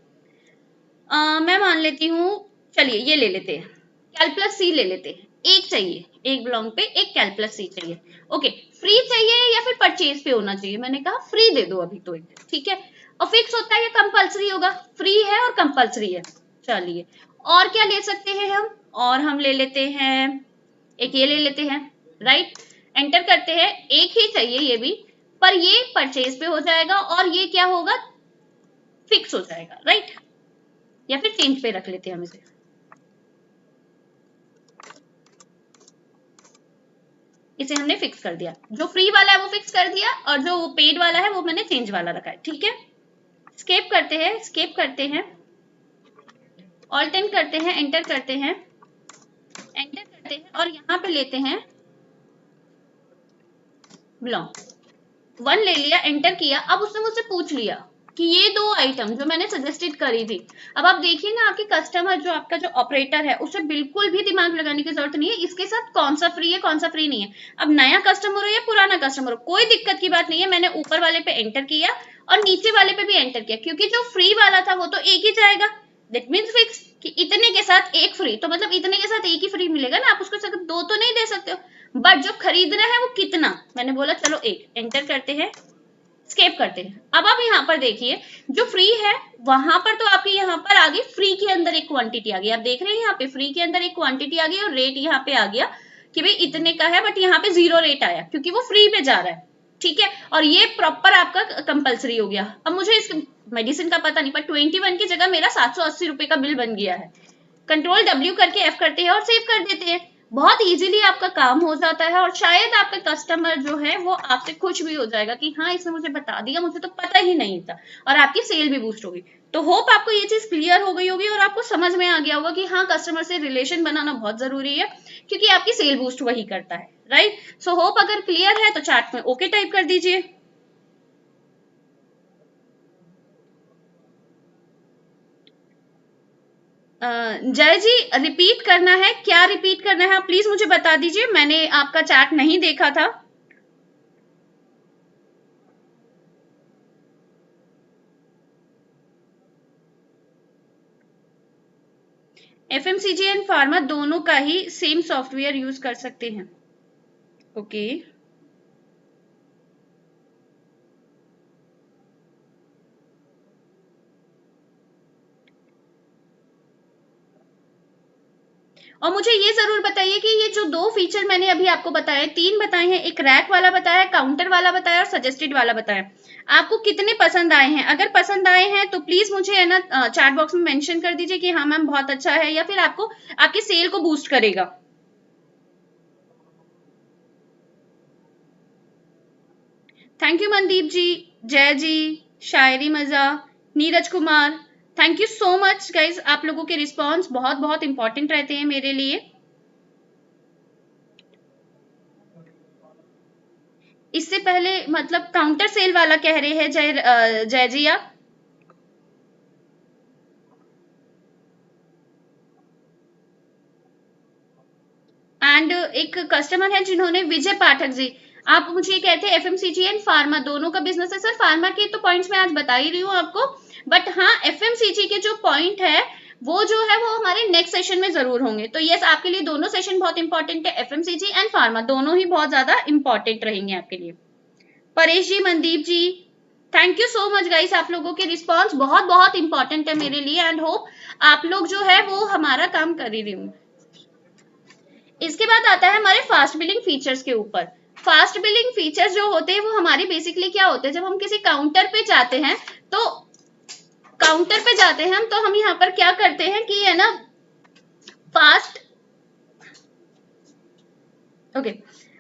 [SPEAKER 1] मैं मान लेती हूँ, चलिए ये ले लेते हैं, कैलप्लस सी ले लेते हैं। एक चाहिए, एक बिलोंग पे एक कैलप्लस सी चाहिए। ओके, फ्री चाहिए या फिर परचेज पे होना चाहिए, मैंने कहा फ्री दे दो अभी तो एक, ठीक है। और फिक्स होता है या कंपलसरी होगा, फ्री है और कंपलसरी है। चलिए और क्या ले सकते हैं हम, और हम ले लेते हैं एक ये ले लेते हैं, राइट। एंटर करते हैं, एक ही चाहिए ये भी, पर ये परचेज पे हो जाएगा और ये क्या होगा, फिक्स हो जाएगा, राइट। या फिर चेंज पे रख लेते हैं हम इसे। इसे हमने फिक्स कर दिया, जो फ्री वाला है वो फिक्स कर दिया और जो पेड वाला है वो मैंने चेंज वाला रखा है। ठीक है, स्केप करते हैं, स्केप करते हैं, ऑल्ट एन करते हैं, एंटर करते हैं, एंटर करते हैं और यहाँ पे लेते हैं बिलोंग। 1 ले लिया, एंटर किया। अब उसने मुझसे पूछ लिया कि ये 2 आइटम जो मैंने सजेस्टेड करी थी, अब आप देखिए ना आपके कस्टमर जो आपका जो ऑपरेटर है उसे बिल्कुल भी दिमाग लगाने की जरूरत नहीं है इसके साथ कौन सा फ्री है कौन सा फ्री नहीं है। अब नया कस्टमर हो या पुराना कस्टमर हो, कोई दिक्कत की बात नहीं है। मैंने ऊपर वाले पे एंटर किया और नीचे वाले पे भी एंटर किया, क्योंकि जो फ्री वाला था वो तो एक ही जाएगा। दैट मीन्स फिक्स कि इतने के साथ एक फ्री, तो मतलब इतने के साथ एक ही फ्री मिलेगा ना, आप उसको सिर्फ 2 तो नहीं दे सकते हो। बट जो खरीदना है वो कितना, मैंने बोला चलो 1, एंटर करते हैं, स्केप करते हैं। अब आप यहाँ पर देखिए जो फ्री है वहां पर तो आपके यहाँ पर आ गई फ्री के अंदर एक क्वांटिटी आ गई। आप देख रहे हैं यहाँ पे फ्री के अंदर एक क्वांटिटी आ गई और रेट यहाँ पे आ गया कि भाई इतने का है, बट यहाँ पे 0 रेट आया क्योंकि वो फ्री पे जा रहा है। ठीक है, और ये प्रॉपर आपका कंपलसरी हो गया। अब मुझे इस मेडिसिन का पता नहीं, पर 21 की जगह मेरा 780 रुपए का बिल बन गया है। कंट्रोल W करके F करते हैं और सेव कर देते हैं। बहुत इजीली आपका काम हो जाता है और शायद आपका कस्टमर जो है वो आपसे खुश भी हो जाएगा कि हाँ इसने मुझे बता दिया, मुझे तो पता ही नहीं था, और आपकी सेल भी बूस्ट होगी। तो होप आपको ये चीज क्लियर हो गई होगी और आपको समझ में आ गया होगा कि हाँ कस्टमर से रिलेशन बनाना बहुत जरूरी है, क्योंकि आपकी सेल बूस्ट वही करता है। राइट, सो होप अगर क्लियर है तो चैट में ओके टाइप कर दीजिए। जय जी, रिपीट करना है, क्या रिपीट करना है आप प्लीज मुझे बता दीजिए, मैंने आपका चैट नहीं देखा था। FMCG एंड फार्मा दोनों का ही सेम सॉफ्टवेयर यूज कर सकते हैं। ओके, और मुझे ये जरूर बताइए कि ये जो 2 फीचर मैंने अभी आपको बताए, 3 बताए हैं, एक रैक वाला बताया, काउंटर वाला बताया और सजेस्टेड वाला बताया, आपको कितने पसंद आए हैं? अगर पसंद आए हैं तो प्लीज मुझे है ना चैट बॉक्स में मेंशन कर दीजिए कि हाँ मैम बहुत अच्छा है, या फिर आपको आपकी सेल को बूस्ट करेगा। थैंक यू मनदीप जी, जय जी, शायरी मजा, Neeraj Kumar, thank you so much guys. आप लोगों के रिस्पॉन्स बहुत बहुत इंपॉर्टेंट रहते हैं मेरे लिए। इससे पहले मतलब काउंटर सेल वाला कह रहे हैं जय जी आप। एंड एक कस्टमर है जिन्होंने, विजय पाठक जी, आप मुझे कहते हैं FMCG एंड फार्मा दोनों का बिजनेस है। सर फार्मा के तो पॉइंट्स मैं आज बता ही रही हूँ आपको, बट हाँ FMCG के जो पॉइंट है वो जो है वो हमारे नेक्स्ट सेशन में जरूर होंगे। तो यस, आपके लिए दोनों सेशन बहुत इंपॉर्टेंट है, FMCG एंड फार्मा दोनों ही बहुत ज्यादा इंपॉर्टेंट रहेंगे आपके लिए। Paresh ji, Mandeep ji, thank you so much guys. आप लोगों के रिस्पॉन्स बहुत बहुत इंपॉर्टेंट है मेरे लिए एंड होप आप लोग जो है वो हमारा काम कर ही रहे होंगे। इसके बाद आता है हमारे फास्ट बिलिंग फीचर्स के ऊपर। फास्ट बिलिंग फीचर्स जो होते हैं वो हमारे बेसिकली क्या होते हैं, जब हम किसी काउंटर पे जाते हैं तो काउंटर पे जाते हैं हम, तो हम यहाँ पर क्या करते हैं कि है ना फास्ट, ओके,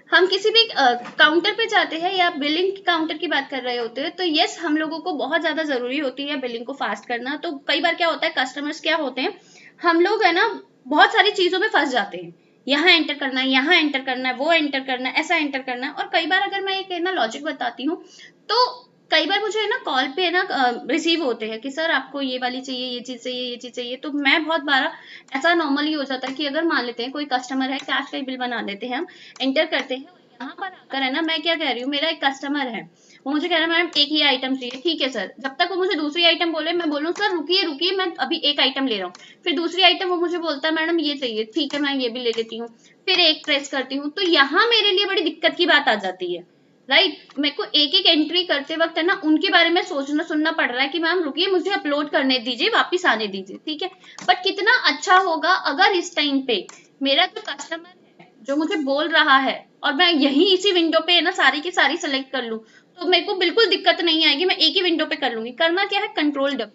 [SPEAKER 1] हम किसी भी काउंटर पे जाते हैं या बिलिंग काउंटर की बात कर रहे होते हैं, तो यस हम लोगों को बहुत ज्यादा जरूरी होती है बिलिंग को फास्ट करना। तो कई बार क्या होता है, कस्टमर्स क्या होते हैं, हम लोग है ना बहुत सारी चीजों में फंस जाते हैं, यहाँ एंटर करना है, यहाँ एंटर करना है, वो एंटर करना है, ऐसा एंटर करना है। और कई बार अगर मैं एक ना लॉजिक बताती हूँ, तो कई बार मुझे है ना कॉल पे है ना रिसीव होते हैं कि सर आपको ये वाली चाहिए, ये चीज चाहिए, ये चीज चाहिए। तो मैं बहुत बार ऐसा नॉर्मली हो जाता है कि अगर मान लेते हैं कोई कस्टमर है, कैश का बिल बना लेते हैं हम, एंटर करते हैं और यहाँ पर आकर है ना, मैं क्या कह रही हूँ, मेरा एक कस्टमर है, वो मुझे कह रहा है मैडम एक ही आइटम चाहिए। ठीक है सर, जब तक वो मुझे दूसरी आइटम बोले मैं बोलूँ सर रुकिए रुकिए मैं अभी एक आइटम ले रहा हूँ, फिर दूसरी आइटम वो मुझे बोलता है मैडम ये चाहिए, ठीक है मैं ये भी ले लेती हूँ, फिर एक प्रेस करती हूँ। तो यहाँ मेरे लिए बड़ी दिक्कत की बात आ जाती है। राइट, मेरे को एक एक एंट्री करते वक्त है ना उनके बारे में सोचना सुनना पड़ रहा है कि मैम रुकिए मुझे अपलोड करने दीजिए, वापिस आने दीजिए। ठीक है, बट कितना अच्छा होगा अगर इस टाइम पे मेरा जो कस्टमर है जो मुझे बोल रहा है और मैं यही इसी विंडो पे है ना सारी की सारी सेलेक्ट कर लूं, तो मेरे को बिल्कुल दिक्कत नहीं आएगी, मैं एक ही विंडो पे कर लूंगी। करना क्या है, कंट्रोल W,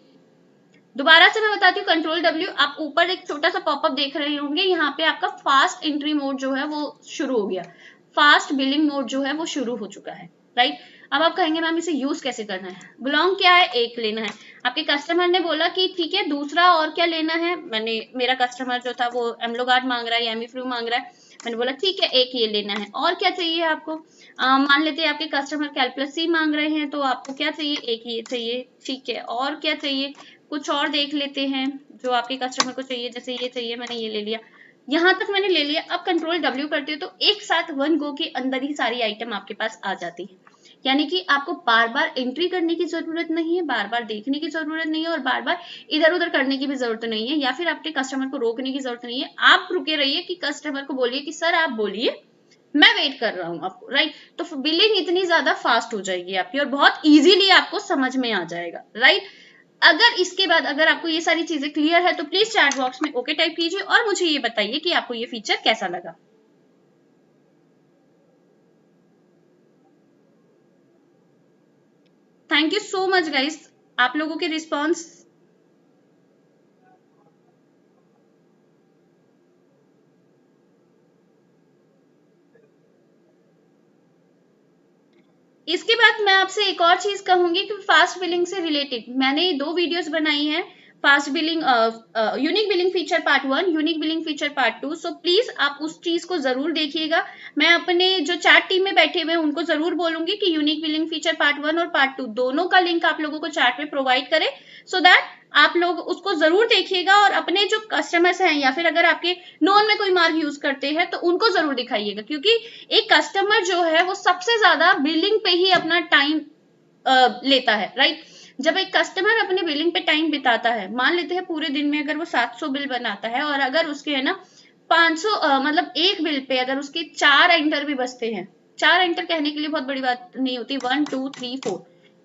[SPEAKER 1] दोबारा से मैं बताती हूँ, कंट्रोल W। आप ऊपर एक छोटा सा पॉपअप देख रहे होंगे, यहाँ पे आपका फास्ट एंट्री मोड जो है वो शुरू हो गया। फास्ट बिलिंग मोड जो है वो शुरू हो चुका है, राइट। अब आप कहेंगे मैम इसे यूज कैसे करना है। बिलोंग क्या है, एक लेना है। आपके कस्टमर ने बोला कि ठीक है दूसरा और क्या लेना है, मेरा कस्टमर जो था वो एमलोगार्ड मांग रहा है, एमीफ्लू मांग रहा है, मैंने बोला ठीक है एक ये लेना है। और क्या चाहिए आपको, मान लेते हैं आपके कस्टमर कैलप्लस सी मांग रहे हैं, तो आपको क्या चाहिए, एक ये चाहिए, ठीक है। और क्या चाहिए, कुछ और देख लेते हैं जो आपके कस्टमर को चाहिए, जैसे ये चाहिए, मैंने ये ले लिया, यहाँ तक मैंने ले लिया। अब कंट्रोल W करते हो तो एक साथ वन गो के अंदर ही सारी आइटम आपके पास आ जाती है। यानी कि आपको बार बार एंट्री करने की जरूरत नहीं है, बार बार देखने की जरूरत नहीं है, और बार बार इधर उधर करने की भी जरूरत नहीं है, या फिर अपने कस्टमर को रोकने की जरूरत नहीं है। आप रुके रहिए कि कस्टमर को बोलिए कि सर आप बोलिए, मैं वेट कर रहा हूं आपको, राइट। तो बिलिंग इतनी ज्यादा फास्ट हो जाएगी आपकी और बहुत इजीली आपको समझ में आ जाएगा, राइट। अगर इसके बाद अगर आपको ये सारी चीजें क्लियर है तो प्लीज चैट बॉक्स में ओके टाइप कीजिए और मुझे ये बताइए कि आपको ये फीचर कैसा लगा। Thank you so much guys, आप लोगों के रिस्पॉन्स। इसके बाद मैं आपसे एक और चीज कहूंगी कि फास्ट बिलिंग से रिलेटेड मैंने 2 वीडियोस बनाई हैं, fast billing unique billing feature part 1, unique billing feature part 2। So please आप उस चीज को जरूर देखिएगा। मैं अपने जो चैट टीम में बैठे हुए हैं उनको जरूर बोलूंगी कि यूनिक बिलिंग फीचर पार्ट 1 और पार्ट 2 दोनों का लिंक आप लोगों को चैट में प्रोवाइड करें, सो दैट आप लोग उसको जरूर देखिएगा और अपने जो कस्टमर्स हैं या फिर अगर आपके नॉन में कोई मार्क यूज करते हैं तो उनको जरूर दिखाइएगा, क्योंकि एक कस्टमर जो है वो सबसे ज्यादा बिलिंग पे ही अपना टाइम लेता है, राइट। जब एक कस्टमर अपने बिलिंग पे टाइम बिताता है, मान लेते हैं पूरे दिन में अगर वो 700 बिल बनाता है और अगर उसके है ना 500 मतलब एक बिल पे अगर उसके 4 एंटर भी बचते हैं, 4 एंटर कहने के लिए बहुत बड़ी बात नहीं होती, 1 2 3 4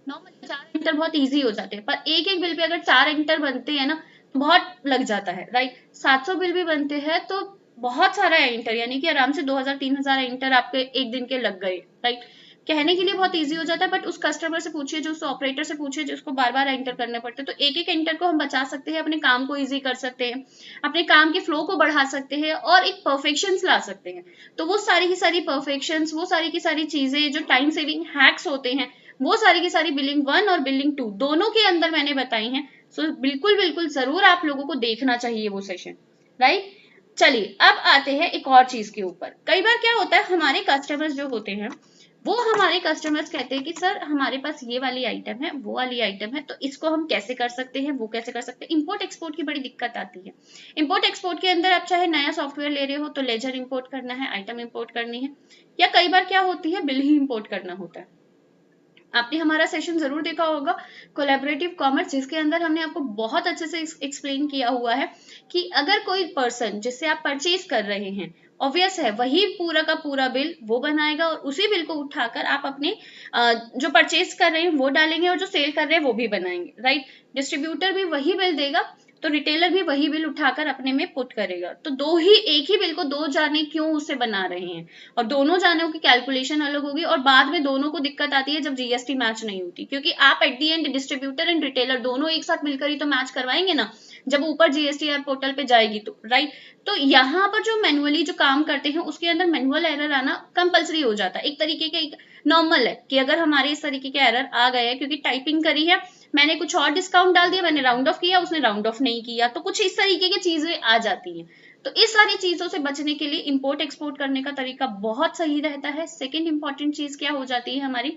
[SPEAKER 1] नॉर्मल 4 एंटर बहुत इजी हो जाते हैं, पर एक एक बिल पे अगर 4 एंटर बनते हैं ना तो बहुत लग जाता है, राइट। 700 बिल भी बनते हैं तो बहुत सारा एंटर, यानी कि आराम से 2000-3000 एंटर आपके एक दिन के लग गए, राइट। कहने के लिए बहुत इजी हो जाता है, बट उस कस्टमर से पूछिए, जो उस ऑपरेटर से पूछिए जिसको बार बार एंटर करने पड़ते हैं, तो एक एक एंटर को हम बचा सकते हैं, अपने काम को इजी कर सकते हैं, अपने काम के फ्लो को बढ़ा सकते हैं और एक परफेक्शन ला सकते हैं। तो वो सारी की सारी परफेक्शन, वो सारी की सारी चीजें जो टाइम सेविंग हैक्स होते हैं, वो सारी की सारी बिलिंग 1 और बिलिंग 2 दोनों के अंदर मैंने बताई हैं। सो बिल्कुल बिल्कुल जरूर आप लोगों को देखना चाहिए वो सेशन, राइट। चलिए अब आते हैं एक और चीज के ऊपर। कई बार क्या होता है, हमारे कस्टमर्स जो होते हैं वो हमारे कस्टमर्स कहते हैं कि सर हमारे पास ये वाली आइटम है, वो वाली आइटम है, तो इसको हम कैसे कर सकते हैं, वो कैसे कर सकते हैं। इंपोर्ट एक्सपोर्ट की बड़ी दिक्कत आती है। इंपोर्ट एक्सपोर्ट के अंदर आप चाहे नया सॉफ्टवेयर ले रहे हो तो लेजर इंपोर्ट करना है, आइटम इंपोर्ट करनी है, या कई बार क्या होती है बिल ही इंपोर्ट करना होता है। आपने हमारा सेशन जरूर देखा होगा कोलैबोरेटिव कॉमर्स, जिसके अंदर हमने आपको बहुत अच्छे से एक्सप्लेन किया हुआ है कि अगर कोई पर्सन जिससे आप परचेज कर रहे हैं, ऑब्वियस है वही पूरा का पूरा बिल वो बनाएगा और उसी बिल को उठाकर आप अपने जो परचेज कर रहे हैं वो डालेंगे और जो सेल कर रहे हैं वो भी बनाएंगे, राइट। डिस्ट्रीब्यूटर भी वही बिल देगा तो रिटेलर भी वही बिल उठाकर अपने में पुट करेगा। तो एक ही बिल को दो जाने क्यों उसे बना रहे हैं, और दोनों जाने की कैलकुलेशन अलग होगी और बाद में दोनों को दिक्कत आती है जब जीएसटी मैच नहीं होती, क्योंकि आप at the and distributor and retailer दोनों एक साथ मिलकर ही तो मैच करवाएंगे ना, जब ऊपर जीएसटी पोर्टल पे जाएगी तो, राइट। तो यहाँ पर जो मैनुअली जो काम करते हैं उसके अंदर मैनुअल एरर आना कंपलसरी हो जाता है, एक तरीके के नॉर्मल है कि अगर हमारे इस तरीके के एरर आ गए हैं, क्योंकि टाइपिंग करी है मैंने, कुछ और डिस्काउंट डाल दिया, मैंने राउंड ऑफ किया, उसने राउंड ऑफ नहीं किया, तो कुछ इस तरीके की चीजें आ जाती हैं। तो इस सारी चीजों से बचने के लिए इंपोर्ट एक्सपोर्ट करने का तरीका बहुत सही रहता है। सेकंड इंपॉर्टेंट चीज क्या हो जाती है हमारी,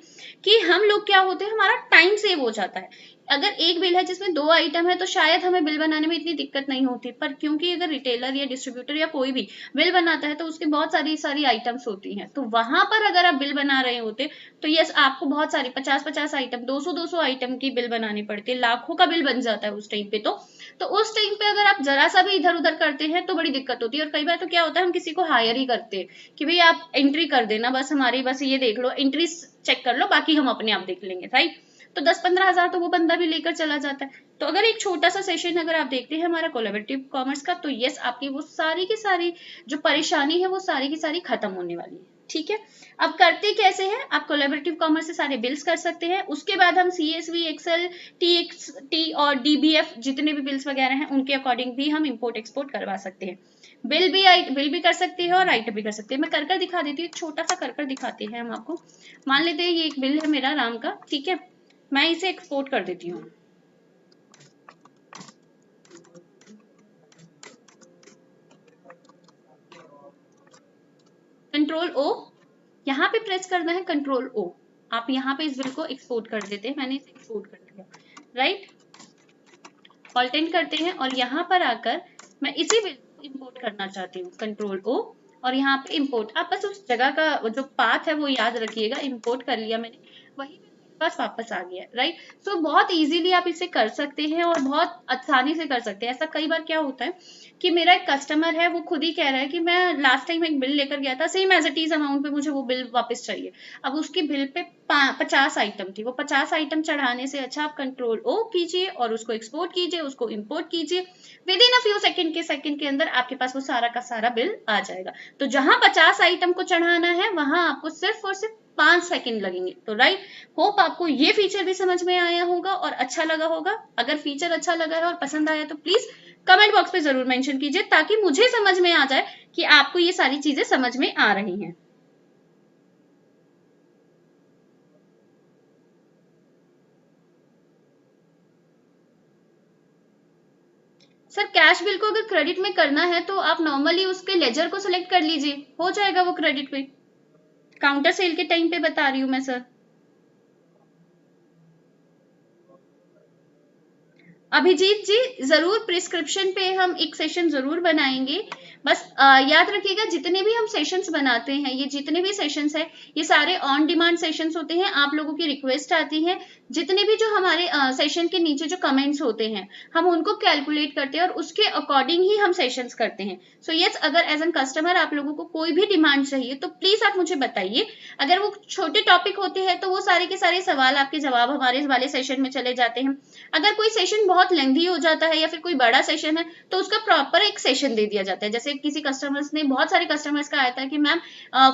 [SPEAKER 1] कि हम लोग क्या होते हैं, हमारा टाइम सेव हो जाता है। अगर एक बिल है जिसमें 2 आइटम है तो शायद हमें बिल बनाने में इतनी दिक्कत नहीं होती, पर क्योंकि अगर रिटेलर या डिस्ट्रीब्यूटर या कोई भी बिल बनाता है तो उसके बहुत सारी आइटम्स होती हैं, तो वहां पर अगर आप बिल बना रहे होते तो यस आपको बहुत सारी 50-50 आइटम, 200-200 आइटम की बिल बनानी पड़ती है, लाखों का बिल बन जाता है उस टाइम पे। तो उस टाइम पे अगर आप जरा सा भी इधर उधर करते हैं तो बड़ी दिक्कत होती है। और कई बार तो क्या होता है, हम किसी को हायर ही करते हैं कि भाई आप एंट्री कर देना, बस हमारी बस ये देख लो, एंट्री चेक कर लो, बाकी हम अपने आप देख लेंगे, राइट। तो 10-15 हजार तो वो बंदा भी लेकर चला जाता है। तो अगर एक छोटा सा सेशन अगर आप देखते हैं हमारा कोलैबोरेटिव कॉमर्स का, तो यस आपकी वो सारी की सारी जो परेशानी है वो सारी की सारी खत्म होने वाली है, ठीक है। अब करते कैसे हैं, आप कोलैबोरेटिव कॉमर्स से सारे बिल्स कर सकते हैं, उसके बाद हम CSV, एक्सेल, TXT और DBF जितने भी बिल्स वगैरह हैं उनके अकॉर्डिंग भी हम इंपोर्ट एक्सपोर्ट करवा सकते हैं। बिल भी कर सकते हैं और राइट भी कर सकते हैं। मैं कर दिखा देती हूँ, एक छोटा सा कर दिखाते हैं हम आपको। मान लेते हैं ये एक बिल है मेरा राम का, ठीक है, मैं इसे एक्सपोर्ट कर देती हूँ। कंट्रोल O, यहाँ पे प्रेस करना है कंट्रोल O। आप यहाँ पे इस बिल को एक्सपोर्ट कर देते हैं, मैंने इसे एक्सपोर्ट कर दिया, राइट। ऑल्टेंट करते हैं और यहाँ पर आकर मैं इसी बिल को इंपोर्ट करना चाहती हूँ, कंट्रोल O और यहाँ पे इंपोर्ट। आप बस उस जगह का जो पाथ है वो याद रखिएगा, इंपोर्ट कर लिया मैंने, वही बस वापस आ गया, राइट। सो बहुत इजीली आप इसे कर सकते हैं और बहुत आसानी से कर सकते हैं। ऐसा कई बार क्या होता है कि मेरा एक कस्टमर है, वो खुद ही कह रहा है कि मैं लास्ट टाइम एक बिल लेकर गया था, same as it is amount पे मुझे वो बिल वापस चाहिए। अब उसकी बिल पे 50 आइटम थी, वो 50 आइटम चढ़ाने से अच्छा आप कंट्रोल O कीजिए और उसको एक्सपोर्ट कीजिए, उसको इंपोर्ट कीजिए, with in a few second के अंदर आपके पास वो सारा का सारा बिल आ जाएगा। तो जहां 50 आइटम को चढ़ाना है वहां आपको सिर्फ और सिर्फ 5 सेकंड लगेंगे। तो राइट, होप आपको ये फीचर भी समझ में आया होगा और अच्छा लगा होगा। अगर फीचर अच्छा लगा है और पसंद आया तो प्लीज कमेंट बॉक्स पे जरूर मेंशन कीजिए, ताकि मुझे समझ में आ जाए कि आपको ये सारी चीजें समझ में आ रही हैं। सर कैश बिल को अगर क्रेडिट में करना है तो आप नॉर्मली उसके लेजर को सिलेक्ट कर लीजिए, हो जाएगा वो क्रेडिट पे। काउंटर सेल के टाइम पे बता रही हूँ मैं सर। अभिजीत जी जरूर, प्रिस्क्रिप्शन पे हम एक सेशन जरूर बनाएंगे। बस याद रखिएगा, जितने भी हम सेशंस बनाते हैं, ये जितने भी सेशंस है ये सारे ऑन डिमांड सेशंस होते हैं। आप लोगों की रिक्वेस्ट आती है, जितने भी जो हमारे सेशन के नीचे जो कमेंट्स होते हैं हम उनको कैलकुलेट करते हैं और उसके अकॉर्डिंग ही हम सेशंस करते हैं। सो यस, अगर एज एन कस्टमर आप लोगों को कोई भी डिमांड चाहिए तो प्लीज आप मुझे बताइए। अगर वो छोटे टॉपिक होते हैं तो वो सारे के सारे सवाल आपके जवाब हमारे वाले सेशन में चले जाते हैं। अगर कोई सेशन बहुत लेंथी हो जाता है या फिर कोई बड़ा सेशन है तो उसका प्रॉपर एक सेशन दे दिया जाता है। जैसे किसी कस्टमर्स ने, बहुत सारे कस्टमर्स का आया था कि मैम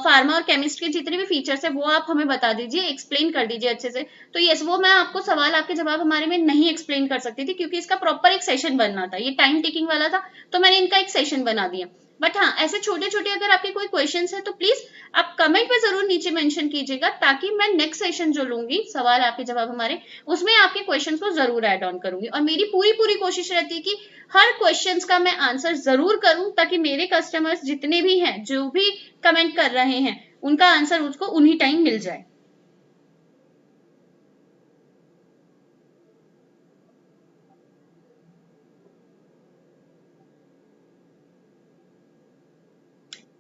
[SPEAKER 1] फार्मा और केमिस्ट के जितने भी फीचर्स है वो आप हमें बता दीजिए, एक्सप्लेन कर दीजिए अच्छे से। तो यस, वो मैं आपको सवाल आपके जवाब हमारे में नहीं एक्सप्लेन कर सकती थी क्योंकि इसका प्रॉपर एक सेशन बनना था, ये टाइम टेकिंग वाला था, तो मैंने इनका एक सेशन बना दिया। बट हाँ, ऐसे छोटे छोटे अगर आपके कोई क्वेश्चंस है तो प्लीज आप कमेंट में जरूर नीचे मेंशन कीजिएगा, ताकि मैं नेक्स्ट सेशन जो लूंगी सवाल आपके जवाब हमारे, उसमें आपके क्वेश्चंस को जरूर ऐड ऑन करूंगी। और मेरी पूरी कोशिश रहती है कि हर क्वेश्चंस का मैं आंसर जरूर करूं, ताकि मेरे कस्टमर्स जितने भी हैं, जो भी कमेंट कर रहे हैं, उनका आंसर उसको उन्हीं टाइम मिल जाए।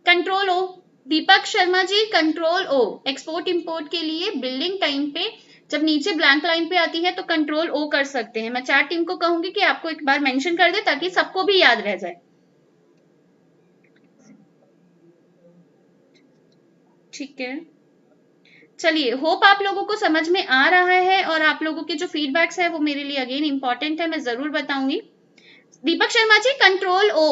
[SPEAKER 1] Control O, Deepak Sharma ji, control O export import के लिए बिल्डिंग टाइम पे जब नीचे ब्लैंक लाइन पे आती है तो कंट्रोल O कर सकते हैं। मैं चैट टीम को कहूंगी कि आपको एक बार मेंशन कर दे ताकि सबको भी याद रह जाए। ठीक है, चलिए, होप आप लोगों को समझ में आ रहा है और आप लोगों के जो फीडबैक्स है वो मेरे लिए अगेन इंपॉर्टेंट है, मैं जरूर बताऊंगी। दीपक शर्मा जी, कंट्रोल O,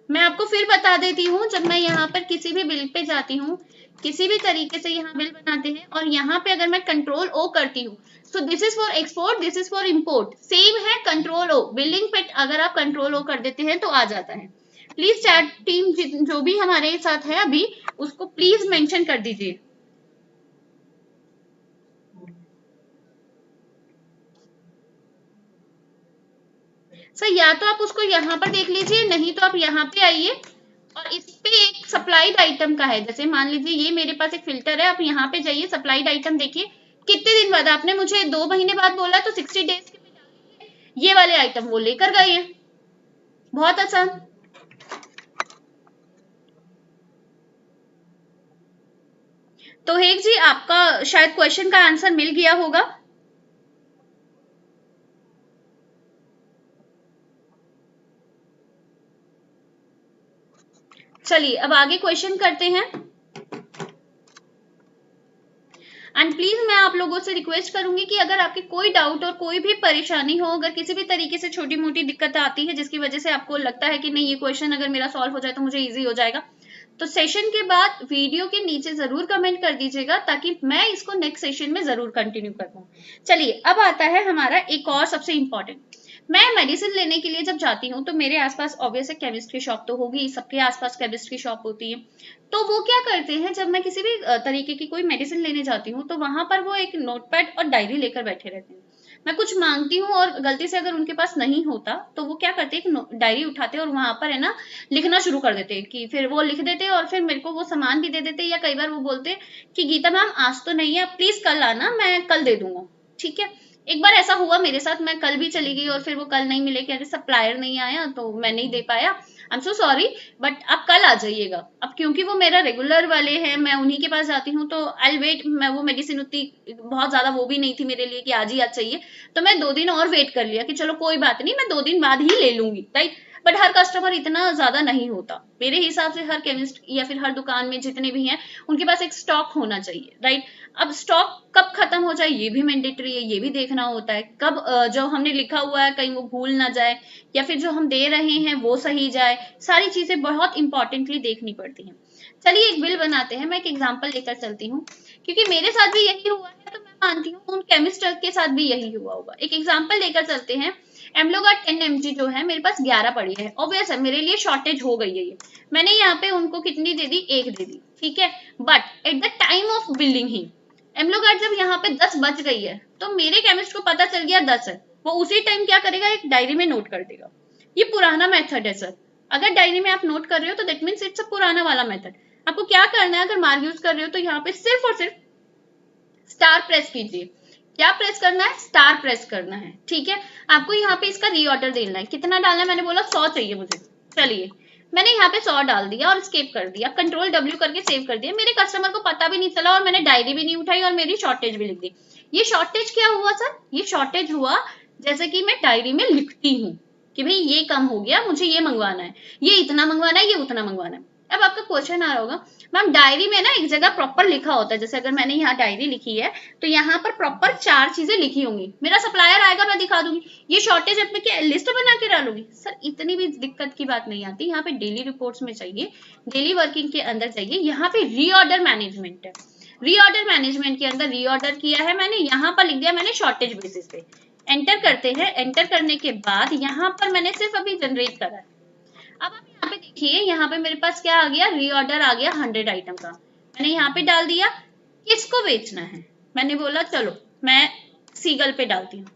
[SPEAKER 1] मैं आपको फिर बता देती हूँ, जब मैं यहाँ पर किसी भी बिल पे जाती हूँ, किसी भी तरीके से यहाँ बिल बनाते हैं और यहाँ पे अगर मैं कंट्रोल O करती हूँ, so this is for export, this is for import, same है कंट्रोल O। बिलिंग पे अगर आप कंट्रोल O कर देते हैं तो आ जाता है। प्लीज चैट टीम जो भी हमारे साथ है अभी, उसको प्लीज मेंशन कर दीजिए। सर या तो आप उसको यहाँ पर देख लीजिए, नहीं तो आप यहाँ पे आइए और इस पे एक सप्लाइड आइटम का है, जैसे मान लीजिए ये मेरे पास एक फिल्टर है, आप यहाँ पे जाइए, सप्लाइड आइटम देखिए, कितने दिन बाद, आपने मुझे 2 महीने बाद बोला तो 60 डेज के ये वाले आइटम वो लेकर गए हैं। बहुत आसान। तो हेक जी, आपका शायद क्वेश्चन का आंसर मिल गया होगा। चलिए अब आगे क्वेश्चन करते हैं। एंड प्लीज मैं आप लोगों से रिक्वेस्ट करूंगी कि अगर आपके कोई डाउट और कोई भी परेशानी हो, अगर किसी भी तरीके से छोटी मोटी दिक्कत आती है जिसकी वजह से आपको लगता है कि नहीं ये क्वेश्चन अगर मेरा सॉल्व हो जाए तो मुझे इजी हो जाएगा, तो सेशन के बाद वीडियो के नीचे जरूर कमेंट कर दीजिएगा ताकि मैं इसको नेक्स्ट सेशन में जरूर कंटिन्यू कर पाऊँ। चलिए अब आता है हमारा एक और सबसे इम्पोर्टेंट। मैं मेडिसिन लेने के लिए जब जाती हूँ तो मेरे आसपास ऑब्वियस है केमिस्ट की शॉप तो होगी, सबके आसपास केमिस्ट की शॉप होती है। तो वो क्या करते हैं, जब मैं किसी भी तरीके की कोई मेडिसिन लेने जाती हूँ तो वहां पर वो एक नोटपैड और डायरी लेकर बैठे रहते हैं। मैं कुछ मांगती हूँ और गलती से अगर उनके पास नहीं होता तो वो क्या करते हैं, एक डायरी उठाते हैं और वहां पर है ना लिखना शुरू कर देते हैं, कि फिर वो लिख देते हैं और फिर मेरे को वो सामान भी दे देते हैं, या कई बार वो बोलते हैं कि गीता मैम आज तो नहीं है, प्लीज कल आना, मैं कल दे दूंगा। ठीक है, एक बार ऐसा हुआ मेरे साथ, मैं कल भी चली गई और फिर वो कल नहीं मिले, कि अरे सप्लायर नहीं आया तो मैं नहीं दे पाया, I am so sorry, but आप कल आ जाइएगा। अब क्योंकि वो मेरा रेगुलर वाले हैं, मैं उन्हीं के पास जाती हूँ, तो आई वेट। मैं वो मेडिसिन उतनी बहुत ज्यादा वो भी नहीं थी मेरे लिए कि आज ही आज चाहिए, तो मैं 2 दिन और वेट कर लिया कि चलो कोई बात नहीं, मैं 2 दिन बाद ही ले लूंगी, राइट। बट हर कस्टमर इतना ज्यादा नहीं होता मेरे हिसाब से, हर केमिस्ट या फिर हर दुकान में जितने भी हैं उनके पास एक स्टॉक होना चाहिए, राइट। अब स्टॉक कब खत्म हो जाए ये भी मैंडेटरी है, ये भी देखना होता है, कब जो हमने लिखा हुआ है कहीं वो भूल ना जाए, या फिर जो हम दे रहे हैं वो सही जाए, सारी चीजें बहुत इंपॉर्टेंटली देखनी पड़ती हैं। चलिए एक बिल बनाते हैं, मैं एक एग्जांपल लेकर चलती हूँ, क्योंकि मेरे साथ भी यही हुआ है तो मैं मानती हूँ उन केमिस्ट के साथ भी यही हुआ होगा। एक एग्जांपल लेकर चलते हैं। एमलोगार्ड 10 mg जो है मेरे पास 11 पड़ी है, ऑब्वियस है मेरे लिए शॉर्टेज हो गई है ये। मैंने यहाँ पे उनको कितनी दे दी, 1 दे दी, ठीक है। But at the time of billing ही एमलोगार्ड जब यहाँ पे 10 बज गई है तो मेरे केमिस्ट को पता चल गया 10 है, वो उसी टाइम क्या करेगा, एक डायरी में नोट कर देगा। ये पुराना मेथड है सर, अगर डायरी में आप नोट कर रहे हो तो दैट मीन्स इट्स अ पुराना वाला मेथड। आपको क्या करना है, अगर मार्क यूज कर रहे हो तो यहाँ पे सिर्फ और सिर्फ स्टार प्रेस कीजिए। क्या प्रेस करना है, स्टार प्रेस करना है, ठीक है। आपको यहाँ पे इसका रीऑर्डर देना है, कितना डालना है, मैंने बोला 100 चाहिए मुझे। चलिए मैंने यहाँ पे 100 डाल दिया और स्केप कर दिया, कंट्रोल W करके सेव कर दिया, मेरे कस्टमर को पता भी नहीं चला और मैंने डायरी भी नहीं उठाई और मेरी शॉर्टेज भी लिख दी। ये शॉर्टेज क्या हुआ सर, ये शॉर्टेज हुआ जैसे कि मैं डायरी में लिखती हूँ कि भाई ये कम हो गया, मुझे ये मंगवाना है, ये इतना मंगवाना है, ये उतना मंगवाना है। अब आपका क्वेश्चन आ रहा होगा मैम डायरी में ना एक जगह प्रॉपर लिखा होता है, जैसे अगर मैंने यहाँ डायरी लिखी है तो यहाँ पर प्रॉपर 4 चीजें लिखी होंगी, मेरा सप्लायर आएगा मैं दिखा दूंगी, ये शॉर्टेज अपने क्या लिस्ट बना के डालूंगी। सर इतनी भी दिक्कत की बात नहीं आती, यहाँ पे डेली रिपोर्ट्स में चाहिए, डेली वर्किंग के अंदर चाहिए, यहाँ पे रीऑर्डर मैनेजमेंट है। रीऑर्डर मैनेजमेंट के अंदर रीऑर्डर किया है मैंने, यहाँ पर लिख दिया मैंने शॉर्टेज बेसिस पे। एंटर करते हैं, एंटर करने के बाद यहाँ पर मैंने सिर्फ अभी जनरेट करा है। अब आप यहाँ पे देखिए, यहाँ पे मेरे पास क्या आ गया, रीऑर्डर आ गया 100 आइटम का, मैंने यहाँ पे डाल दिया। किसको बेचना है, मैंने बोला चलो मैं सीगल पे डालती हूँ।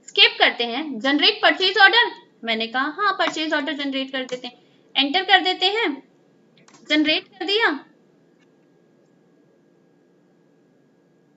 [SPEAKER 1] स्किप करते हैं, जनरेट परचेज ऑर्डर, मैंने कहा हाँ परचेज ऑर्डर जनरेट कर देते हैं, एंटर कर देते हैं, जनरेट कर दिया।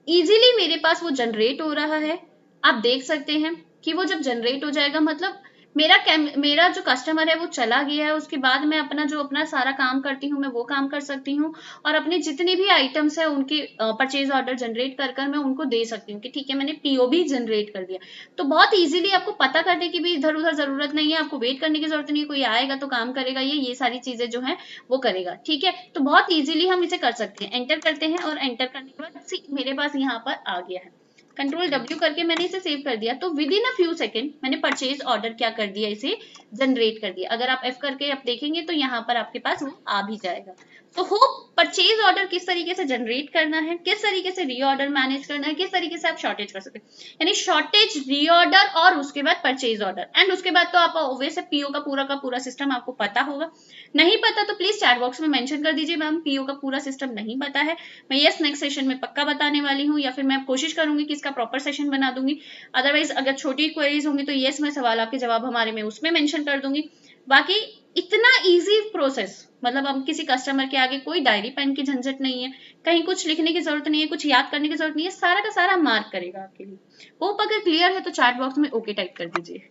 [SPEAKER 1] इजीली मेरे पास वो जनरेट हो रहा है। आप देख सकते हैं कि वो जब जनरेट हो जाएगा मतलब मेरा जो कस्टमर है वो चला गया है, उसके बाद मैं अपना सारा काम करती हूँ, मैं वो काम कर सकती हूँ और अपने जितने भी आइटम्स है उनके परचेज ऑर्डर जनरेट कर कर मैं उनको दे सकती हूँ कि ठीक है मैंने पीओ भी जनरेट कर दिया। तो बहुत इजीली आपको पता करने की भी इधर उधर जरूरत नहीं है, आपको वेट करने की जरूरत नहीं है, कोई आएगा तो काम करेगा, ये सारी चीजें जो है वो करेगा, ठीक है। तो बहुत इजीली हम इसे कर सकते हैं। एंटर करते हैं और एंटर करने के बाद मेरे पास यहाँ पर आ गया है, कंट्रोल W करके मैंने इसे सेव कर दिया, तो with in a few second मैंने परचेज ऑर्डर क्या कर दिया, इसे जनरेट कर दिया। अगर आप F करके आप देखेंगे तो यहाँ पर आपके पास वो आ भी जाएगा। तो होप परचेज ऑर्डर किस तरीके से जनरेट करना है, किस तरीके से रीऑर्डर मैनेज करना है, किस तरीके से आप शॉर्टेज कर सकते हैं, यानी शॉर्टेज, रीऑर्डर और उसके बाद परचेज ऑर्डर, एंड उसके बाद तो आप ऑब्वियस पीओ का पूरा सिस्टम आपको पता होगा। नहीं पता तो प्लीज चैट बॉक्स में मेंशन कर दीजिए मैम पीओ का पूरा सिस्टम नहीं पता है, मैं यस नेक्स्ट सेशन में पक्का बताने वाली हूँ, या फिर मैं कोशिश करूंगी कि इसका प्रॉपर सेशन बना दूंगी। अदरवाइज अगर छोटी क्वेरीज होंगी तो यस मैं सवाल आपके जवाब हमारे में उसमें मेंशन कर दूंगी। बाकी इतना इजी प्रोसेस, मतलब अब किसी कस्टमर के आगे कोई डायरी पेन की झंझट नहीं है, कहीं कुछ लिखने की जरूरत नहीं है, कुछ याद करने की जरूरत नहीं है, सारा का सारा मार्क करेगा आपके लिए। होप अगर क्लियर है तो चैट बॉक्स में ओके टाइप कर दीजिए।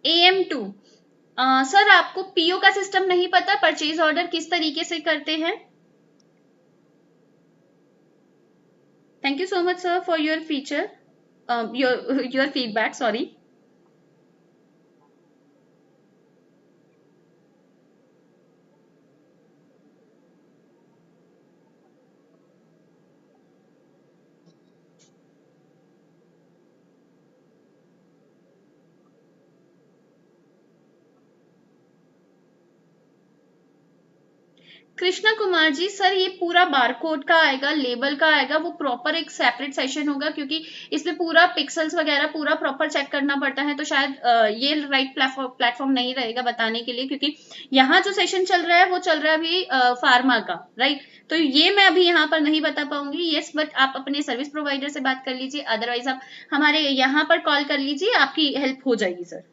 [SPEAKER 1] AM2 सर आपको पीओ का सिस्टम नहीं पता, परचेज ऑर्डर किस तरीके से करते हैं? Thank you so much sir for your feature, your feedback, sorry. Krishna Kumar ji, sir ये पूरा बारकोड का आएगा, लेबल का आएगा, वो प्रॉपर एक सेपरेट सेशन होगा, क्योंकि इसमें पूरा पिक्सल्स वगैरह पूरा प्रॉपर चेक करना पड़ता है, तो शायद ये राइट प्लेटफॉर्म नहीं रहेगा बताने के लिए, क्योंकि यहाँ जो सेशन चल रहा है वो चल रहा है अभी फार्मा का, राइट। तो ये मैं अभी यहाँ पर नहीं बता पाऊंगी। यस, बट आप अपने सर्विस प्रोवाइडर से बात कर लीजिए, अदरवाइज आप हमारे यहाँ पर कॉल कर लीजिए, आपकी हेल्प हो जाएगी सर।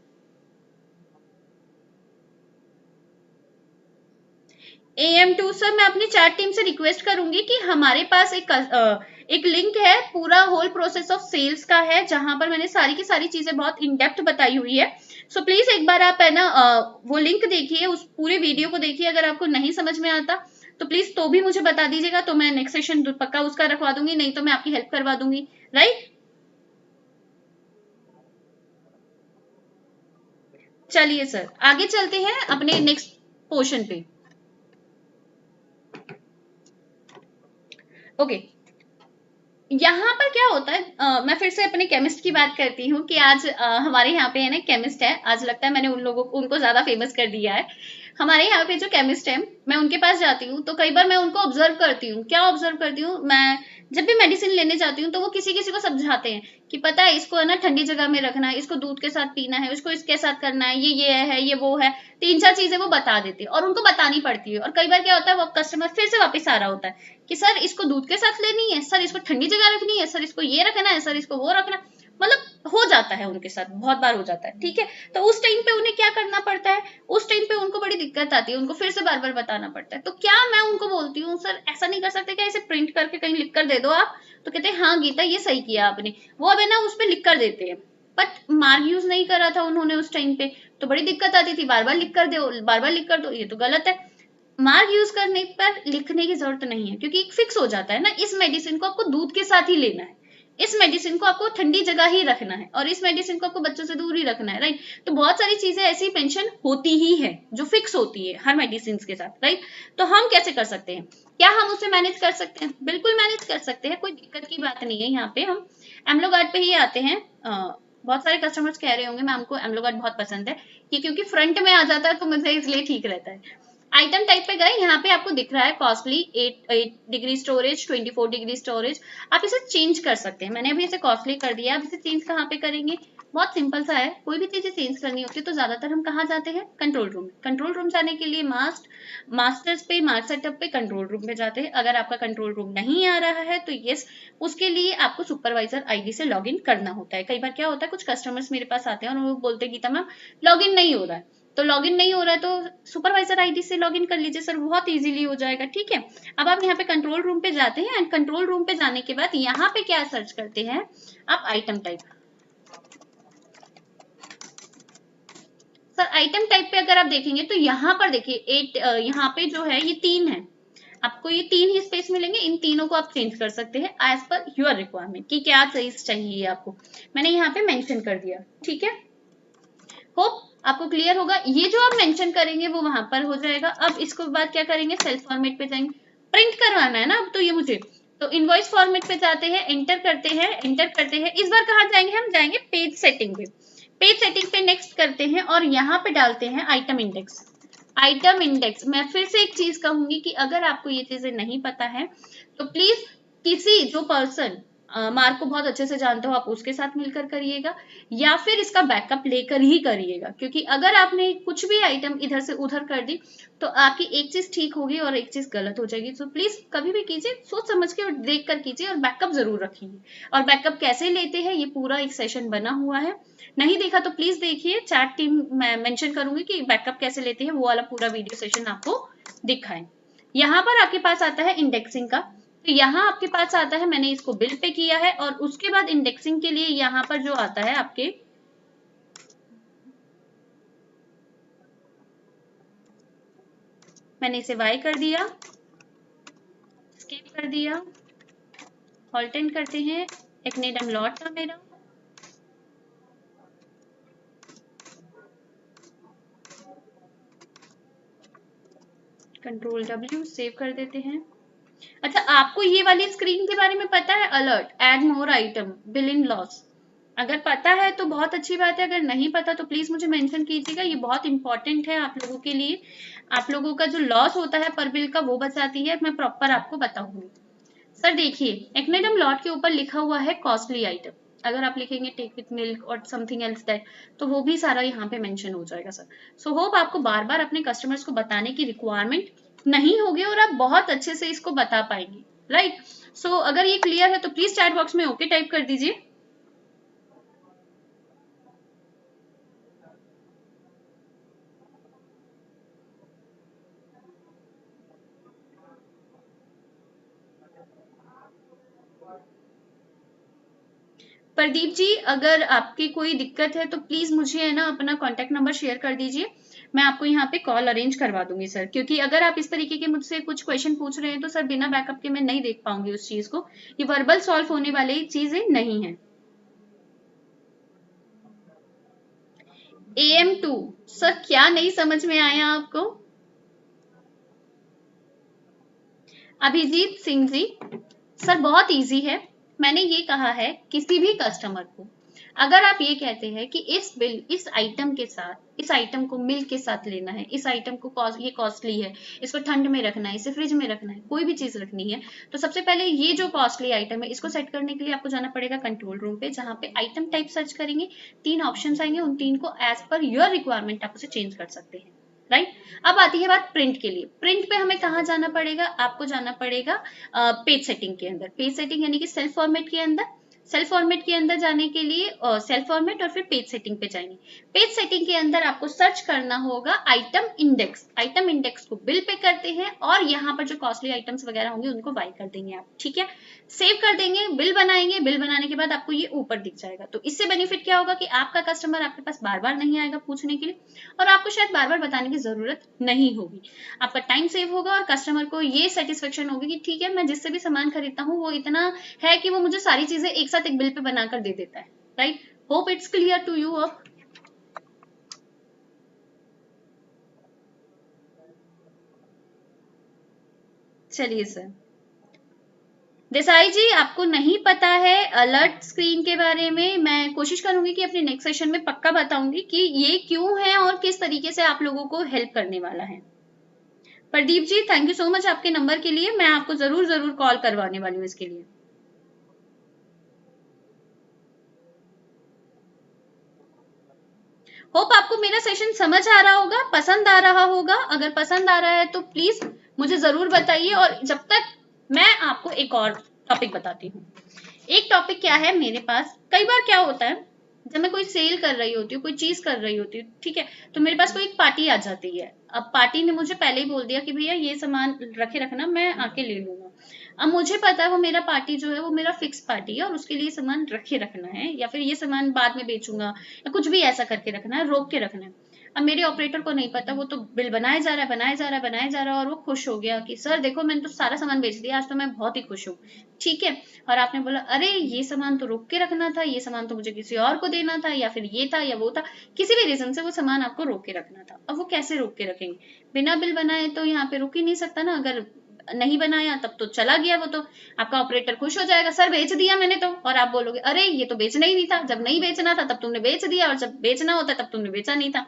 [SPEAKER 1] AM2 सर, मैं अपनी चैट टीम से रिक्वेस्ट करूंगी कि हमारे पास एक लिंक है, पूरा होल प्रोसेस ऑफ सेल्स का है, जहां पर मैंने सारी की सारी चीजें बहुत इन डेप्थ बताई हुई है। सो प्लीज एक बार आप है ना वो लिंक देखिए, उस पूरे वीडियो को देखिए। अगर आपको नहीं समझ में आता तो प्लीज तो भी मुझे बता दीजिएगा, तो मैं नेक्स्ट सेशन पक्का उसका रखवा दूंगी, नहीं तो मैं आपकी हेल्प करवा दूंगी, राइट। चलिए सर, आगे चलते हैं अपने नेक्स्ट पोर्शन पे। ओके, यहाँ पर क्या होता है, मैं फिर से अपने केमिस्ट की बात करती हूँ कि आज हमारे यहाँ पे है ना केमिस्ट है, आज लगता है मैंने उनको ज्यादा फेमस कर दिया है। हमारे यहाँ पे जो केमिस्ट है, मैं उनके पास जाती हूँ तो कई बार मैं उनको ऑब्जर्व करती हूँ। क्या ऑब्जर्व करती हूँ मैं, जब भी मेडिसिन लेने जाती हूँ तो वो किसी किसी को समझाते हैं कि पता है इसको है ना ठंडी जगह में रखना है, इसको दूध के साथ पीना है, इसको इसके साथ करना है, ये है, ये वो है, 3-4 चीजें वो बता देते हैं और उनको बतानी पड़ती है। और कई बार क्या होता है, वो कस्टमर फिर से वापस आ रहा होता है कि सर इसको दूध के साथ लेनी है, सर इसको ठंडी जगह रखनी है, सर इसको ये रखना है, सर इसको वो रखना है। मतलब हो जाता है उनके साथ, बहुत बार हो जाता है, ठीक है। तो उस टाइम पे उन्हें क्या करना पड़ता है, उस टाइम पे उनको बड़ी दिक्कत आती है, उनको फिर से बार बार बताना पड़ता है। तो क्या मैं उनको बोलती हूँ सर ऐसा नहीं कर सकते क्या, इसे प्रिंट करके कहीं लिख कर दे दो आप। तो कहते हैं हाँ गीता ये सही किया आपने, वो अब है ना उस पर लिख कर देते हैं। बट मार्क यूज नहीं करा था उन्होंने उस टाइम पे, तो बड़ी दिक्कत आती थी, बार बार लिख कर दो, बार बार लिख कर दो, ये तो गलत है। मार्क यूज करने पर लिखने की जरूरत नहीं है, क्योंकि फिक्स हो जाता है ना, इस मेडिसिन को आपको दूध के साथ ही लेना है, इस मेडिसिन को आपको ठंडी जगह ही रखना है, और इस मेडिसिन को आपको बच्चों से दूर ही रखना है, राइट। तो बहुत सारी चीजें ऐसी मेंशन होती ही है जो फिक्स होती है हर मेडिसिन के साथ, राइट। तो हम कैसे कर सकते हैं, क्या हम उसे मैनेज कर सकते हैं? बिल्कुल मैनेज कर सकते हैं, कोई दिक्कत की बात नहीं है। यहाँ पे हम एमलोगार्ड पे ही आते हैं। बहुत सारे कस्टमर्स कह रहे होंगे मैम को एमलोगार्ड बहुत पसंद है, कि क्योंकि फ्रंट में आ जाता है तो मुझे इसलिए ठीक रहता है। आइटम टाइप पे गए, यहाँ पे आपको दिख रहा है costly 8 degree storage, 24 degree storage. आप इसे चेंज कर सकते हैं, मैंने अभी इसे कॉस्टली कर दिया। आप इसे चेंज कहाँ पे करेंगे, बहुत सिंपल सा है। कोई भी चीजें चेंज करनी होती है तो ज्यादातर हम कहाँ जाते हैं, कंट्रोल रूम। कंट्रोल रूम जाने के लिए मास्टर्स पे, मार्क सेटअप पे, कंट्रोल रूम पे जाते हैं। अगर आपका कंट्रोल रूम नहीं आ रहा है तो यस, उसके लिए आपको सुपरवाइजर आईडी से लॉग इन करना होता है। कई बार क्या होता है, कुछ कस्टमर्स मेरे पास आते हैं और वो बोलते हैं गीता मैम लॉग इन नहीं हो रहा है, तो लॉगिन नहीं हो रहा है तो सुपरवाइजर आईडी से लॉगिन कर लीजिए सर, बहुत इजीली हो जाएगा, ठीक है। अब आप यहाँ पे कंट्रोल रूम पे जाते हैं, एंड कंट्रोल रूम पे जाने के बाद यहाँ पे क्या सर्च करते हैं आप, item type. Sir item type पे अगर आप देखेंगे तो यहाँ पर देखिए यहाँ पे जो है ये 3 है, आपको ये 3 ही स्पेस मिलेंगे, इन तीनों को आप चेंज कर सकते हैं एज पर योर रिक्वायरमेंट, कि क्या साइज चाहिए आपको, मैंने यहाँ पे मेंशन कर दिया, ठीक है। होप आपको क्लियर होगा। ये जो आप मेंशन करेंगे वो वहां पर हो जाएगा। अब इसको बाद क्या करेंगे, सेल्फ फॉर्मेट पे जाएंगे, प्रिंट करवाना है ना अब तो ये मुझे, तो इनवॉइस फॉर्मेट पे जाते हैं, एंटर करते हैं, एंटर करते हैं। इस बार कहाँ जाएंगे, हम जाएंगे पेज सेटिंग पे। पेज सेटिंग पे नेक्स्ट करते हैं और यहाँ पे डालते हैं आइटम इंडेक्स। आइटम इंडेक्स, मैं फिर से एक चीज कहूंगी कि अगर आपको ये चीजें नहीं पता है तो प्लीज किसी जो पर्सन मार्क को बहुत अच्छे से जानते हो आप उसके साथ मिलकर करिएगा, या फिर इसका बैकअप लेकर ही करिएगा, क्योंकि अगर आपने कुछ भी आइटम इधर से उधर कर दी तो आपकी एक चीज ठीक होगी और एक चीज गलत हो जाएगी। तो प्लीज कभी भी कीजिए सोच समझ के और देख कर कीजिए, और बैकअप जरूर रखिए। और बैकअप कैसे लेते हैं ये पूरा एक सेशन बना हुआ है, नहीं देखा तो प्लीज देखिए, चैट टीम मैं मेंशन करूंगी कि बैकअप कैसे लेते हैं, वो वाला पूरा वीडियो सेशन आपको दिखाएं। यहाँ पर आपके पास आता है इंडेक्सिंग का, तो यहाँ आपके पास आता है, मैंने इसको बिल्ड पे किया है, और उसके बाद इंडेक्सिंग के लिए यहाँ पर जो आता है आपके, मैंने इसे वाई कर दिया, स्केप कर दिया, हॉल्टेन करते हैं, एक नेडम लॉट था मेरा, कंट्रोल W सेव कर देते हैं। अच्छा, आपको ये वाली स्क्रीन के बारे में पता है, alert, add more item, bill in loss, अगर पता है तो बहुत अच्छी बात है, अगर नहीं पता तो प्लीज मुझे मेंशन कीजिएगा, ये बहुत इंपॉर्टेंट है आप लोगों के लिए। आप लोगों का जो लॉस होता है पर बिल का वो बचाती है, मैं प्रॉपर आपको बताऊंगी। सर देखिए, एक्नेडम लॉट के ऊपर लिखा हुआ है कॉस्टली आइटम, अगर आप लिखेंगे टेक विथ मिल्क और समथिंग एल्स दैट, तो वो भी सारा यहाँ पे मेंशन हो जाएगा सर। सो होप आपको बार बार अपने कस्टमर्स को बताने की रिक्वायरमेंट नहीं होगी और आप बहुत अच्छे से इसको बता पाएंगे, राइट। सो अगर ये क्लियर है तो प्लीज चैट बॉक्स में ओके टाइप कर दीजिए। प्रदीप जी, अगर आपकी कोई दिक्कत है तो प्लीज मुझे है ना अपना कॉन्टेक्ट नंबर शेयर कर दीजिए, मैं आपको यहाँ पे कॉल अरेंज करवा दूंगी सर, क्योंकि अगर आप इस तरीके के मुझसे कुछ क्वेश्चन पूछ रहे हैं तो सर बिना बैकअप के मैं नहीं देख पाऊंगी उस चीज को, ये वर्बल सॉल्व होने वाली चीजें नहीं है। AM2 सर, क्या नहीं समझ में आया आपको? अभिजीत सिंह जी, सर बहुत इजी है। मैंने ये कहा है किसी भी कस्टमर को, अगर आप ये कहते हैं कि इस बिल इस आइटम के साथ, इस आइटम को मिल्क के साथ लेना है, इस आइटम को ये कॉस्टली है, इसको ठंड में रखना है, इसे फ्रिज में रखना है, कोई भी चीज रखनी है, तो सबसे पहले ये जो कॉस्टली आइटम है इसको सेट करने के लिए आपको जाना पड़ेगा कंट्रोल रूम पे, जहाँ पे आइटम टाइप सर्च करेंगे, 3 ऑप्शन आएंगे, उन 3 को एज पर योर रिक्वायरमेंट आप उसे चेंज कर सकते हैं, राइट। अब आती है बात प्रिंट के लिए, प्रिंट पे हमें कहाँ जाना पड़ेगा, आपको जाना पड़ेगा पेज सेटिंग के अंदर, पेज सेटिंग यानी कि सेल्फ फॉर्मेट के अंदर, सेल्फ फॉर्मेट के अंदर जाने के लिए सेल्फ फॉर्मेट और फिर पेज सेटिंग पे जाएंगे। पेज सेटिंग के अंदर आपको सर्च करना होगा आइटम इंडेक्स, आइटम इंडेक्स को बिल पे करते हैं और यहाँ पर जो कॉस्टली आइटम्स वगैरह होंगे उनको बाय कर देंगे आप, ठीक है। सेव कर देंगे, बिल बनाएंगे, बिल बनाने के बाद आपको ये ऊपर दिख जाएगा, तो इससे बेनिफिट क्या होगा कि आपका कस्टमर आपके पास बार बार नहीं आएगा पूछने के लिए, और आपको शायद बार बार बताने की जरूरत नहीं होगी, आपका टाइम सेव होगा और कस्टमर को ये सेटिस्फेक्शन होगी कि ठीक है, मैं जिससे भी सामान खरीदता हूँ वो इतना है कि वो मुझे सारी चीजें एक साथ एक बिल पे बनाकर दे देता है, right. Hope it's clear to you अब। चलिए सर, देसाई जी आपको नहीं पता है अलर्ट स्क्रीन के बारे में, मैं कोशिश करूंगी कि अपने नेक्स्ट सेशन में पक्का बताऊंगी कि ये क्यों है और किस तरीके से आप लोगों को हेल्प करने वाला है। Pradeep ji thank you so much आपके नंबर के लिए, मैं आपको जरूर जरूर कॉल करवाने वाली हूँ इसके लिए। होप आपको मेरा सेशन समझ आ रहा होगा, पसंद आ रहा होगा, अगर पसंद आ रहा है तो प्लीज मुझे जरूर बताइए, और जब तक मैं आपको एक और टॉपिक बताती हूँ। एक टॉपिक क्या है मेरे पास, कई बार क्या होता है जब मैं कोई सेल कर रही होती हूँ, कोई चीज कर रही होती हूँ, ठीक है, तो मेरे पास कोई एक पार्टी आ जाती है, अब पार्टी ने मुझे पहले ही बोल दिया कि भैया ये सामान रखे रखना, मैं आके ले लूंगा। अब मुझे पता है वो मेरा पार्टी जो है वो मेरा फिक्स पार्टी है और उसके लिए सामान रखे रखना है, या फिर ये सामान बाद में बेचूंगा या कुछ भी ऐसा करके रखना है, रोक के रखना है। अब मेरे ऑपरेटर को नहीं पता, वो तो बिल बनाए जा रहा है, बनाए जा रहा है, बनाए जा रहा है, और वो खुश हो गया कि सर देखो मैंने तो सारा सामान बेच दिया, आज तो मैं बहुत ही खुश हूँ, ठीक है। और आपने बोला अरे ये सामान तो रोक के रखना था, ये सामान तो मुझे किसी और को देना था, या फिर ये था या वो था, किसी भी रीजन से वो सामान आपको रोक के रखना था। अब वो कैसे रोक के रखेंगे, बिना बिल बनाए तो यहाँ पे रुक ही नहीं सकता ना, अगर नहीं बनाया तब तो चला गया वो तो, आपका ऑपरेटर खुश हो जाएगा सर बेच दिया मैंने तो, और आप बोलोगे अरे ये तो बेचना ही नहीं था, जब नहीं बेचना था तब तुमने बेच दिया, और जब बेचना होता तब तुमने बेचा नहीं था,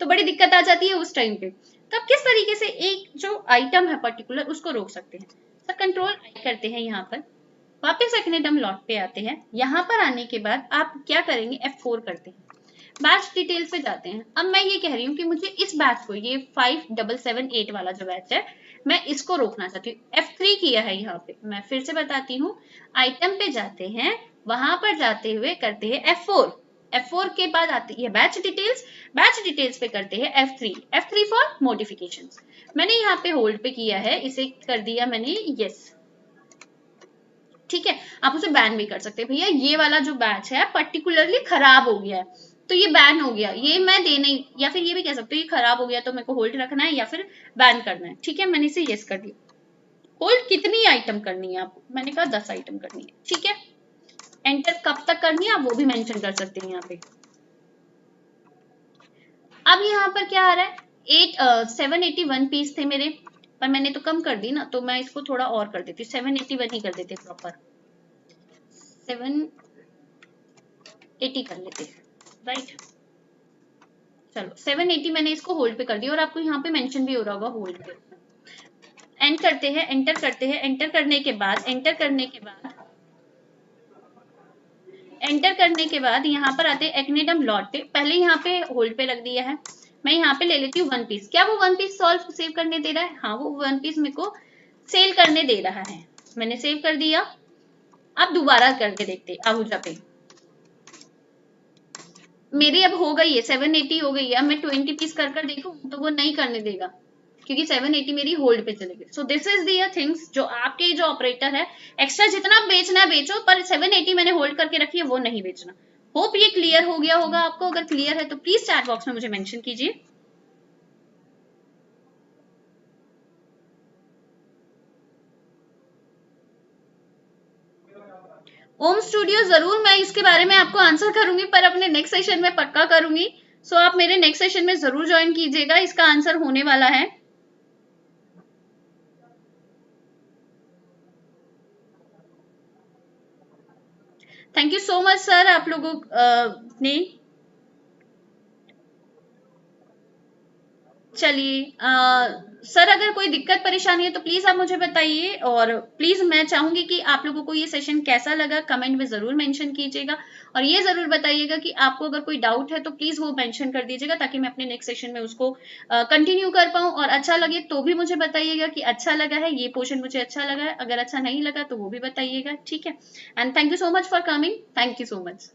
[SPEAKER 1] तो बड़ी दिक्कत आ जाती है उस टाइम पे। तब किस तरीके से एक जो आइटम है पर्टिकुलर उसको रोक सकते हैं, सर कंट्रोल आई करते हैं यहाँ पर, वापस एक्नेडम लॉट पे आते हैं, यहाँ पर आने के बाद आप क्या करेंगे, F4 करते हैं, बैच डिटेल्स पे जाते हैं। अब मैं ये कह रही हूँ कि मुझे इस बैच को, ये 5778 वाला जो बैच है, मैं इसको रोकना चाहती हूँ, F3 किया है यहाँ पे, मैं फिर से बताती हूँ, आइटम पे जाते हैं, वहां पर जाते हुए करते हैं F4, F4 के बाद आती है बैच डिटेल्स, बैच डिटेल्स पे करते हैं F3, F3 फॉर मॉडिफिकेशंस। मैंने यहाँ पे होल्ड पे किया है, इसे कर दिया मैंने यस, ठीक है। आप उसे बैन भी कर सकते हैं, भैया ये वाला जो बैच है पर्टिकुलरली खराब हो गया है तो ये बैन हो गया, ये मैं दे नहीं, या फिर ये भी कह सकते हो ये खराब हो गया तो मेरे को होल्ड रखना है या फिर बैन करना है, ठीक है, मैंने इसे यस कर दिया। होल्ड कितनी आइटम करनी है आपको, मैंने कहा 10 आइटम करनी है, ठीक है। एंटर कब तक करनी है आप वो भी मेंशन कर सकते हैं यहाँ पे। अब यहाँ पर क्या आ रहा है, 781 पीस थे मेरे, पर मैंने तो कम कर दी ना, तो मैं इसको थोड़ा और कर देती हूँ, 781 ही कर देते प्रॉपर, 80 कर लेते हैं, राइट। चलो 780 मैंने इसको होल्ड पे कर दिया और आपको यहाँ पे मेंशन भी हो रहा होगा होल्ड पे। एंटर करते हैं, एंटर करते हैं, एंटर करने के बाद यहाँ पर आते हैं एक्नेडम लॉट पे। पहले यहाँ पे होल्ड पे रख दिया है, मैं यहाँ पे ले लेती हूँ वन पीस। क्या वो वन पीस सेव करने दे रहा है? हाँ, वो वन पीस मेरे को सेल करने दे रहा है। मैंने सेव कर दिया। अब दोबारा करके देखते आहूजा पे। मेरी अब हो गई है 780 हो गई है। अब मैं 20 पीस कर देखूं तो वो नहीं करने देगा, क्योंकि 780 मेरी होल्ड पे चले गई। So this is the things जो आपके जो ऑपरेटर है, एक्स्ट्रा जितना बेचना है बेचो, पर 780 मैंने होल्ड करके रखी है वो नहीं बेचना। होप ये क्लियर हो गया होगा आपको। अगर क्लियर है तो प्लीज चैट बॉक्स में मुझे मेंशन कीजिए। ओम स्टूडियो जरूर मैं इसके बारे में आपको आंसर करूंगी, पर अपने नेक्स्ट सेशन में पक्का करूंगी। सो आप मेरे नेक्स्ट सेशन में जरूर ज्वाइन कीजिएगा, इसका आंसर होने वाला है। Thank you so much sir, आप लोगों ने। चलिए सर, अगर कोई दिक्कत परेशानी है तो प्लीज आप मुझे बताइए, और प्लीज मैं चाहूंगी कि आप लोगों को ये सेशन कैसा लगा कमेंट में जरूर मेंशन कीजिएगा, और ये जरूर बताइएगा कि आपको अगर कोई डाउट है तो प्लीज वो मेंशन कर दीजिएगा, ताकि मैं अपने नेक्स्ट सेशन में उसको कंटिन्यू कर पाऊं। और अच्छा लगे तो भी मुझे बताइएगा कि अच्छा लगा है, ये पोर्शन मुझे अच्छा लगा है। अगर अच्छा नहीं लगा तो वो भी बताइएगा, ठीक है। And thank you so much for coming, thank you so much.